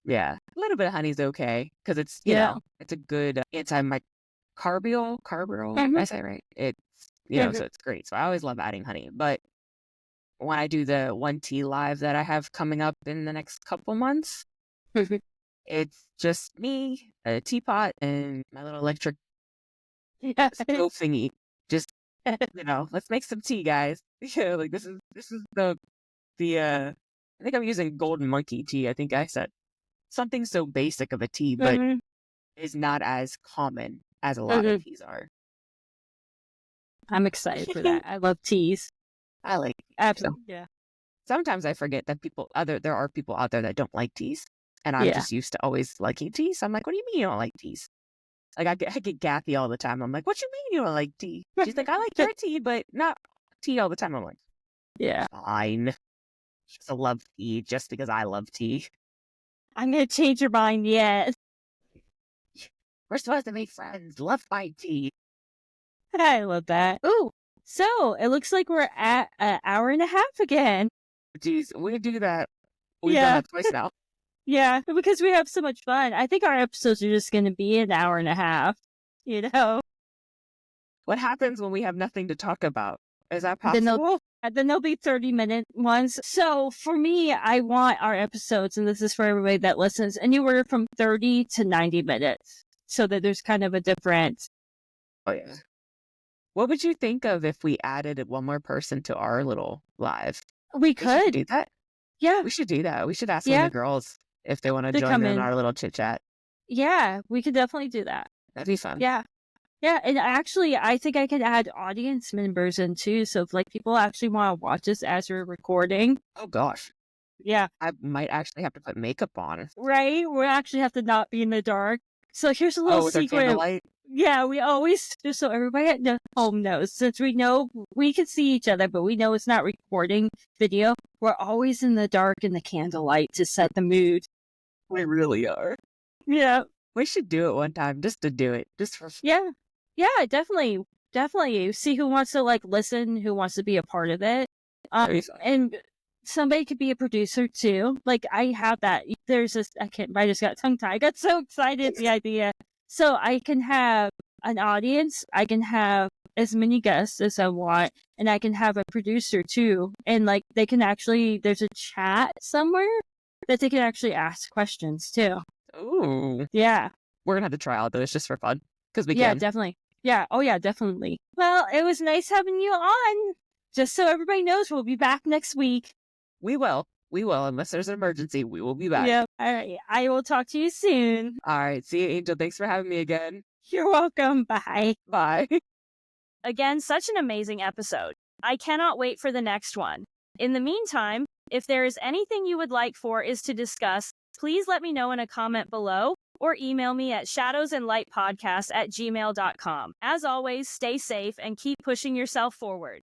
Yeah, a little bit of honey is okay because it's it's a good antimicrobial. I say right? It's so it's great. So I always love adding honey. But when I do the one tea live that I have coming up in the next couple months, it's just me, a teapot, and my little electric stove thingy. Just let's make some tea, guys. Yeah, like this is the I think I'm using golden monkey tea. I think I said something so basic of a tea, but is not as common as a lot of teas are. I'm excited for that. I love teas. I like tea. Absolutely. So Yeah. sometimes I forget that there are people out there that don't like teas. And I'm just used to always liking teas. So I'm like, what do you mean you don't like teas? Like, I get Kathy all the time. I'm like, what you mean you don't like tea? She's like, I like your tea, but not tea all the time. I'm like, Yeah. fine. I love tea just because I love tea. I'm going to change your mind yet. We're supposed to be friends. Love my tea. I love that. Ooh, so it looks like we're at an hour and a half again. Jeez, we do that. We've done that twice now. Yeah, because we have so much fun. I think our episodes are just going to be an hour and a half, you know? What happens when we have nothing to talk about? Is that possible? Then there'll be 30-minute ones. So for me, I want our episodes, and this is for everybody that listens, anywhere from 30 to 90 minutes. So that there's kind of a difference. Oh, yeah. What would you think of if we added one more person to our little live? We could do that. Yeah. We should do that. We should ask one of the girls if they want to join in our little chit chat. Yeah, we could definitely do that. That'd be fun. Yeah. Yeah, and actually, I think I could add audience members in too. So if people actually want to watch us as we're recording. Oh, gosh. Yeah. I might actually have to put makeup on. Right? We actually have to not be in the dark. So here's a little secret. Yeah, we always, just so everybody at home knows, since we know we can see each other, but we know it's not recording video, we're always in the dark in the candlelight to set the mood. We really are. Yeah. We should do it one time just to do it. Just for Yeah. Yeah, definitely. Definitely. See who wants to listen, who wants to be a part of it. And somebody could be a producer too. I have that. I just got tongue tied. I got so excited at the idea. So I can have an audience. I can have as many guests as I want. And I can have a producer too. And they can actually, there's a chat somewhere that they can actually ask questions too. Ooh. Yeah. We're going to have to try out those just for fun. Because we can. Yeah, definitely. Yeah. Oh, yeah, definitely. Well, it was nice having you on. Just so everybody knows, we'll be back next week. We will. We will. Unless there's an emergency, we will be back. Yeah. All right. I will talk to you soon. All right. See you, Angel. Thanks for having me again. You're welcome. Bye. Bye. Again, such an amazing episode. I cannot wait for the next one. In the meantime, if there is anything you would like for us to discuss, please let me know in a comment below or email me at shadowsandlightpodcast@gmail.com. As always, stay safe and keep pushing yourself forward.